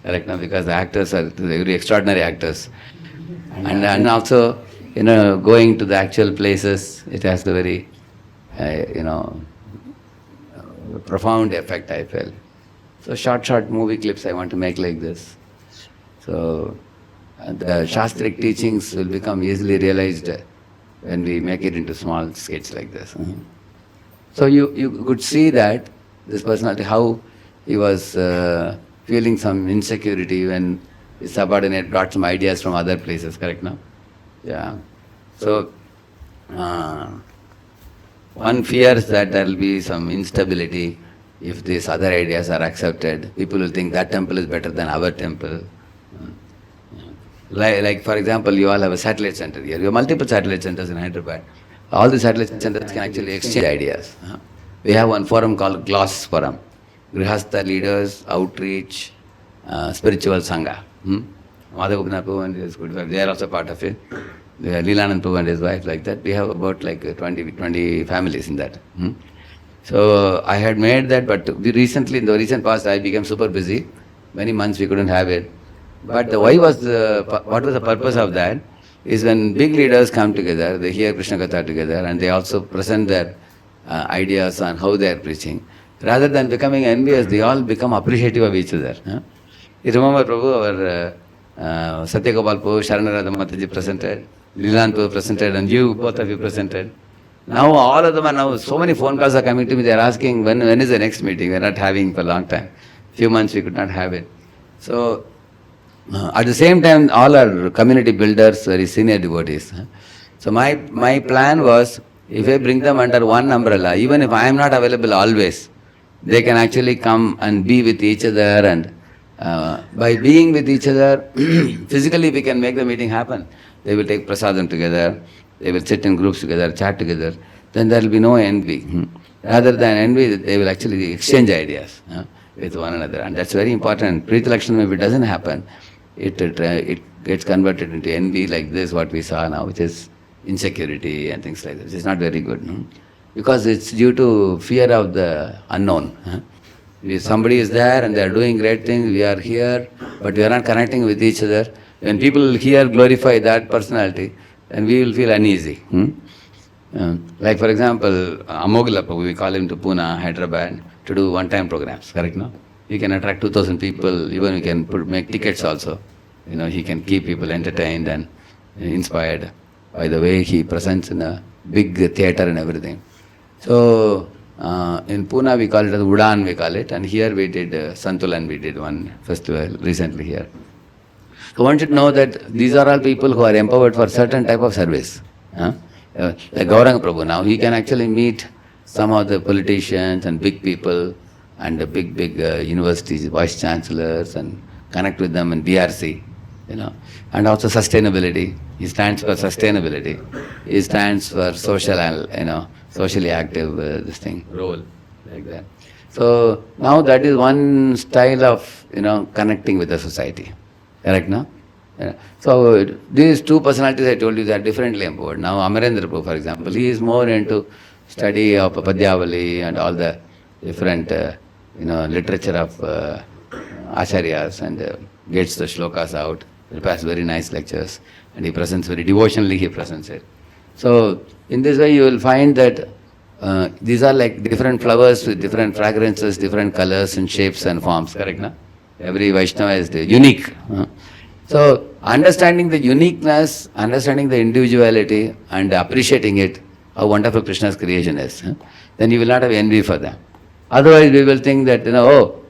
S1: Correct now, because the actors are very extraordinary actors. And also, going to the actual places, it has the very, profound effect I felt. So short movie clips I want to make like this. So the Shastric teachings will become easily realized when we make it into small skits like this. So you could see that this personality, how he was feeling some insecurity when his subordinate brought some ideas from other places, correct now? Yeah. So one fears that there will be some instability if these other ideas are accepted. People will think that temple is better than our temple. Like for example, you all have a satellite center here. You have multiple satellite centers in Hyderabad. All the satellite centers can actually exchange ideas. We have one forum called GLOSS Forum. Grihastha Leaders, Outreach, Spiritual Sangha. Madhavagopinath Prabhu and his good wife, they are also part of it. Leelanand Prabhu and his wife, like that. We have about like 20 families in that. So I had made that, but recently, in the recent past, I became super busy. Many months we couldn't have it. But what was the purpose of that? Is when big leaders come together, they hear Krishna Katha together, and they also present their ideas on how they are preaching. Rather than becoming envious, they all become appreciative of each other. You remember, Prabhu, our Satya Gopal Prabhu, Sharanarada Mataji presented, Leelanand Prabhu presented, and you, both of you presented. Now all of them are now, so many phone calls are coming to me, they are asking, when is the next meeting? We are not having for a long time. Few months we could not have it. So, at the same time, all are community builders, very senior devotees. So my plan was, if I bring them under one umbrella, even if I am not available always, they can actually come and be with each other, and by being with each other, physically we can make the meeting happen. They will take prasadam together, they will sit in groups together, chat together, then there will be no envy. Rather than envy, they will actually exchange ideas with one another, and that's very important. Preeti Lakshanam, if it doesn't happen, it gets converted into envy like this, what we saw now, which is insecurity and things like this. It's not very good. Because it's due to fear of the unknown. If somebody is there and they are doing great things, we are here, but we are not connecting with each other. When people here glorify that personality, then we will feel uneasy. Like for example, Amogila Prabhu, we call him to Pune, Hyderabad, to do one-time programs, correct now? He can attract 2,000 people, even we can make tickets also. He can keep people entertained and inspired by the way he presents in a big theatre and everything. So, in Pune we call it as Udan, we call it, and here we did Santulan, we did one festival recently here. So one should know that these are all people who are empowered for certain type of service. Like Gauranga Prabhu now, he can actually meet some of the politicians and big people and the big universities, vice chancellors, and connect with them in BRC, and also sustainability. He stands for sustainability. He stands for social, socially active role, like that. So now that is one style of, connecting with the society. Correct, no? So these two personalities I told you, they are differently empowered. Now Amarendra Prabhu, for example, he is more into study of Padyavali and all the different, literature of Acharyas, and gets the shlokas out, prepares very nice lectures, and he presents very devotionally, he presents it. So in this way you will find that these are like different flowers with different fragrances, different colors and shapes and forms, correct, no? Every Vaishnava is unique. So understanding the uniqueness, understanding the individuality and appreciating it, how wonderful Krishna's creation is, then you will not have envy for them. Otherwise we will think that,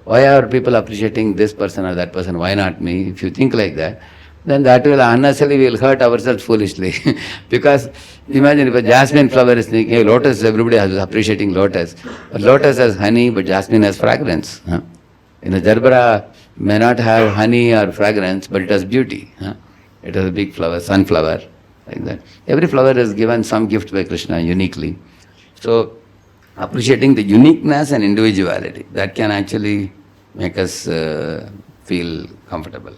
S1: why are people appreciating this person or that person, why not me? If you think like that, then that will unnecessarily we will hurt ourselves foolishly. Because imagine if a jasmine flower is thinking, hey, lotus, everybody is appreciating lotus. But lotus has honey, but jasmine has fragrance. Jarbara may not have honey or fragrance, but it has beauty. It has a big flower, sunflower, like that. Every flower is given some gift by Krishna uniquely. So appreciating the uniqueness and individuality, that can actually make us feel comfortable,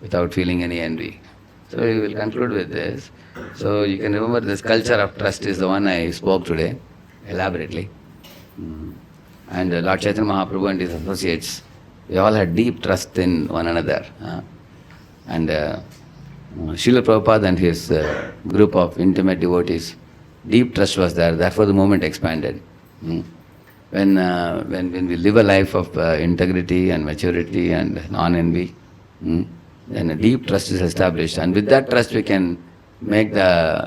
S1: without feeling any envy. So we will conclude with this. So you can remember this culture of trust is the one I spoke today, elaborately. And Lord Chaitanya Mahaprabhu and his associates, they all had deep trust in one another. And Srila Prabhupada and his group of intimate devotees, deep trust was there, therefore the movement expanded. When we live a life of integrity and maturity and non-envy, then a deep trust is established, and with that trust we can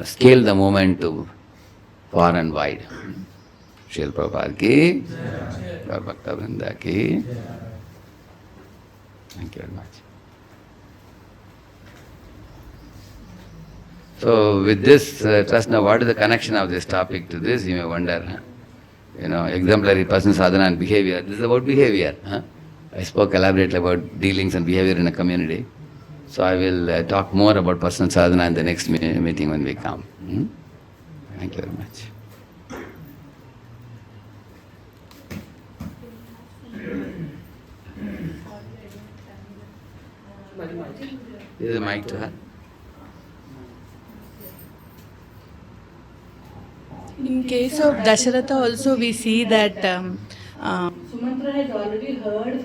S1: scale the movement to far and wide. Srila Prabhupada ki, Gaur Bhakta Vrinda ki. Thank you very much. So with this trust, now what is the connection of this topic to this? You may wonder. Huh? Exemplary person sadhana and behavior. This is about behavior. Huh? I spoke elaborately about dealings and behavior in a community. So I will talk more about personal sadhana in the next meeting when we come. Thank you very much. This is a mic to her.
S3: In case of Dasharatha also we see that Sumantra has already heard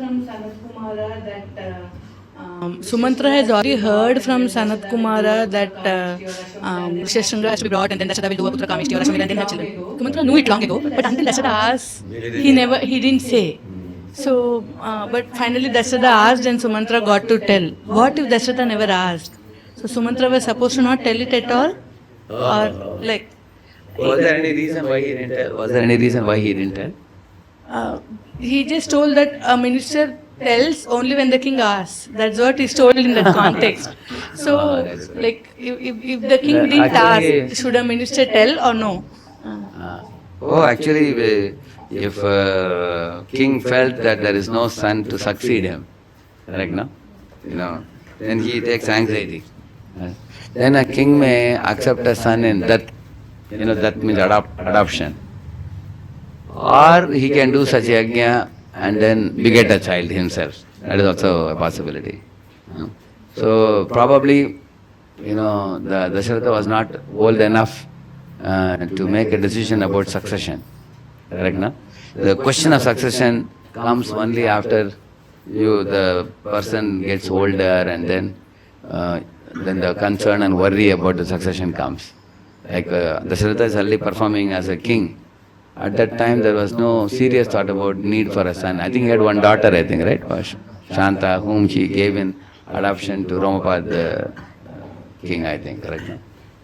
S3: from Sanat Kumara that Radheshyamdas has to be brought and then Dasharatha will do a Putra Kamishti or Ashwamedha and then have children. Sumantra knew it long ago, but until Dasharatha asked, he didn't say. So, but finally Dasharatha asked and Sumantra got to tell. What if Dasharatha never asked? So Sumantra was supposed to not tell it at all? Or like...
S1: Was there any reason why he didn't tell?
S3: He just told that a minister tells only when the king asks. That's what is told in that context. So, like, if the king didn't ask, should a minister tell or no?
S1: Actually, if king felt that there is no son to succeed him, correct, no? Then he takes anxiety. Then a king may accept a son in death. That means adoption. Or he can do such yajna and then beget a child himself. That is also a possibility. So probably, the Dasharatha was not old enough to make a decision about succession. Correct, no? The question of succession comes only after the person gets older, and then the concern and worry about the succession comes. Like Dasharatha is only performing as a king. At that time there was no serious thought about need for a son. I think he had one daughter, right? Shanta, whom he gave in adoption to Romapad, the king, I think, correct? No?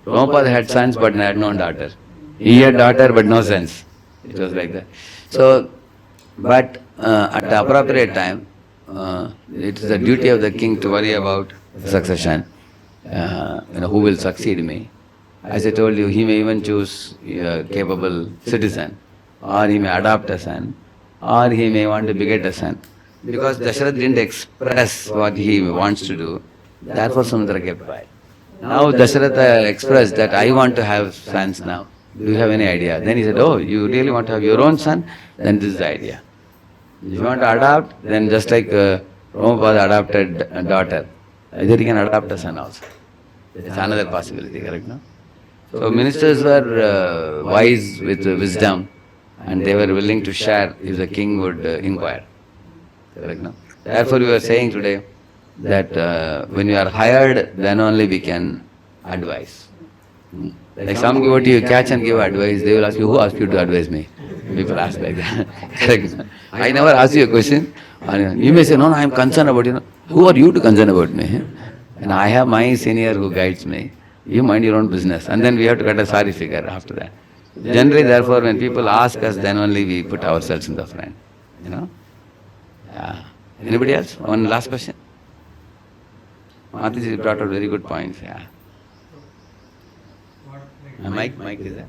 S1: Romapad had sons but had no daughter. He had daughter but no sons. It was like that. So, but at the appropriate time, it is the duty of the king to worry about succession. Who will succeed me? As I told you, he may even choose a capable citizen, or he may adopt a son, or he may want to beget a son. Because Dasharatha didn't express what he wants to do, therefore Sumantra kept quiet. Now Dasharatha expressed that I want to have sons now. Do you have any idea? Then he said, oh, you really want to have your own son? Then this is the idea. If you want to adopt, then just like Romapad adopted a daughter, either he can adopt a son also. It's another possibility, correct, no? So ministers were wise with wisdom, and they were willing to share if the king would inquire. Correct, no? Therefore we were saying today that when you are hired, then only we can advise. Like some devotee you catch and give advice, they will ask you, who asked you to advise me? People ask like that. Correct. I never ask you a question. You may say, no, I am concerned about you. Who are you to concern about me? And I have my senior who guides me. You mind your own business. And then we have to cut a sorry figure after that. Generally, therefore, when people ask us, then only we put ourselves in the front. Yeah. Anybody else? One last question? Mataji brought out very good points. Yeah. Mike is there?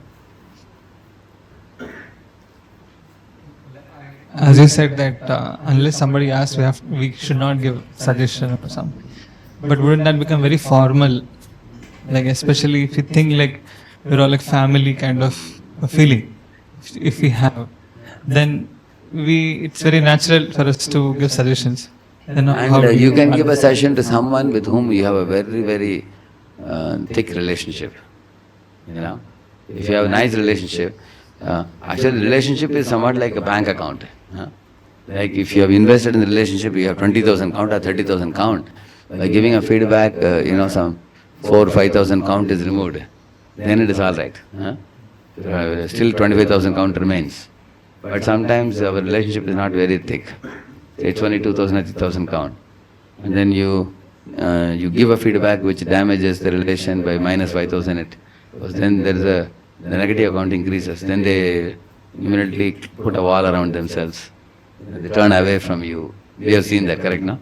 S8: As you said that unless somebody asks, we should not give suggestion or something. But wouldn't that become very formal? Like especially if you think like we're all like family kind of a feeling, if we have, then it's very natural for us to give suggestions.
S1: And you can give a suggestion to someone with whom you have a very, very thick relationship. If you have a nice relationship, actually relationship is somewhat like a bank account. Like if you have invested in the relationship, you have 20,000 count or 30,000 count. By giving a feedback, some 4,000 or 5,000 count is removed, then it is all right. Still 25,000 count remains. But sometimes our relationship is not very thick. It's only 2,000 or 3,000 count. And then you give a feedback which damages the relation by minus 5,000. Because then there is the negative account increases. Then they immediately put a wall around themselves. They turn away from you. We have seen that, correct, no?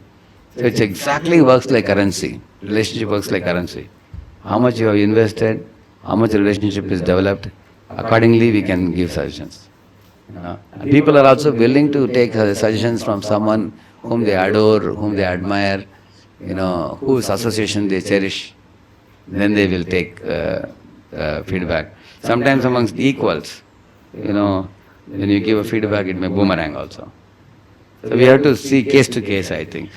S1: So it exactly works like currency. Relationship works like currency. How much you have invested, how much relationship is developed, accordingly we can give suggestions. And people are also willing to take suggestions from someone whom they adore, whom they admire, whose association they cherish. Then they will take feedback. Sometimes amongst equals, when you give a feedback, it may boomerang also. So we have to see case to case, I think.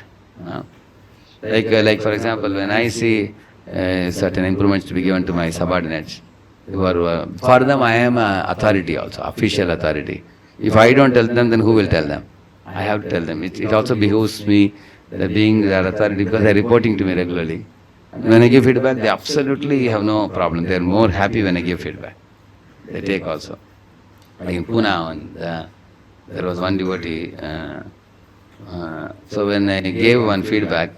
S1: Like for example, when I see certain improvements to be given to my subordinates, for them I am authority also, official authority. If I don't tell them, then who will tell them? I have to tell them. It also behooves me that being their authority, because they are reporting to me regularly. When I give feedback, they absolutely have no problem. They are more happy when I give feedback. They take also. Like in Pune, there was one devotee. So when I gave one feedback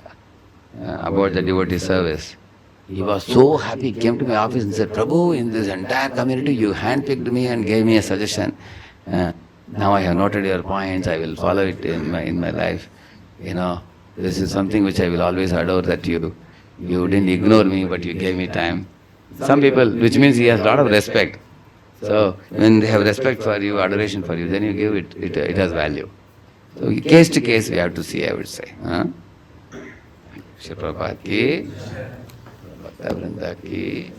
S1: about the devotee service, he was so happy. He came to my office and said, "Prabhu, in this entire community, you handpicked me and gave me a suggestion. Now I have noted your points. I will follow it in my life. This is something which I will always adore, that you didn't ignore me, but you gave me time." Some people, which means he has a lot of respect. So when they have respect for you, adoration for you, then you give it has value. So case to case we have to see, I would say. Shri Prabhupada ki, Bhakta Vrinda ki.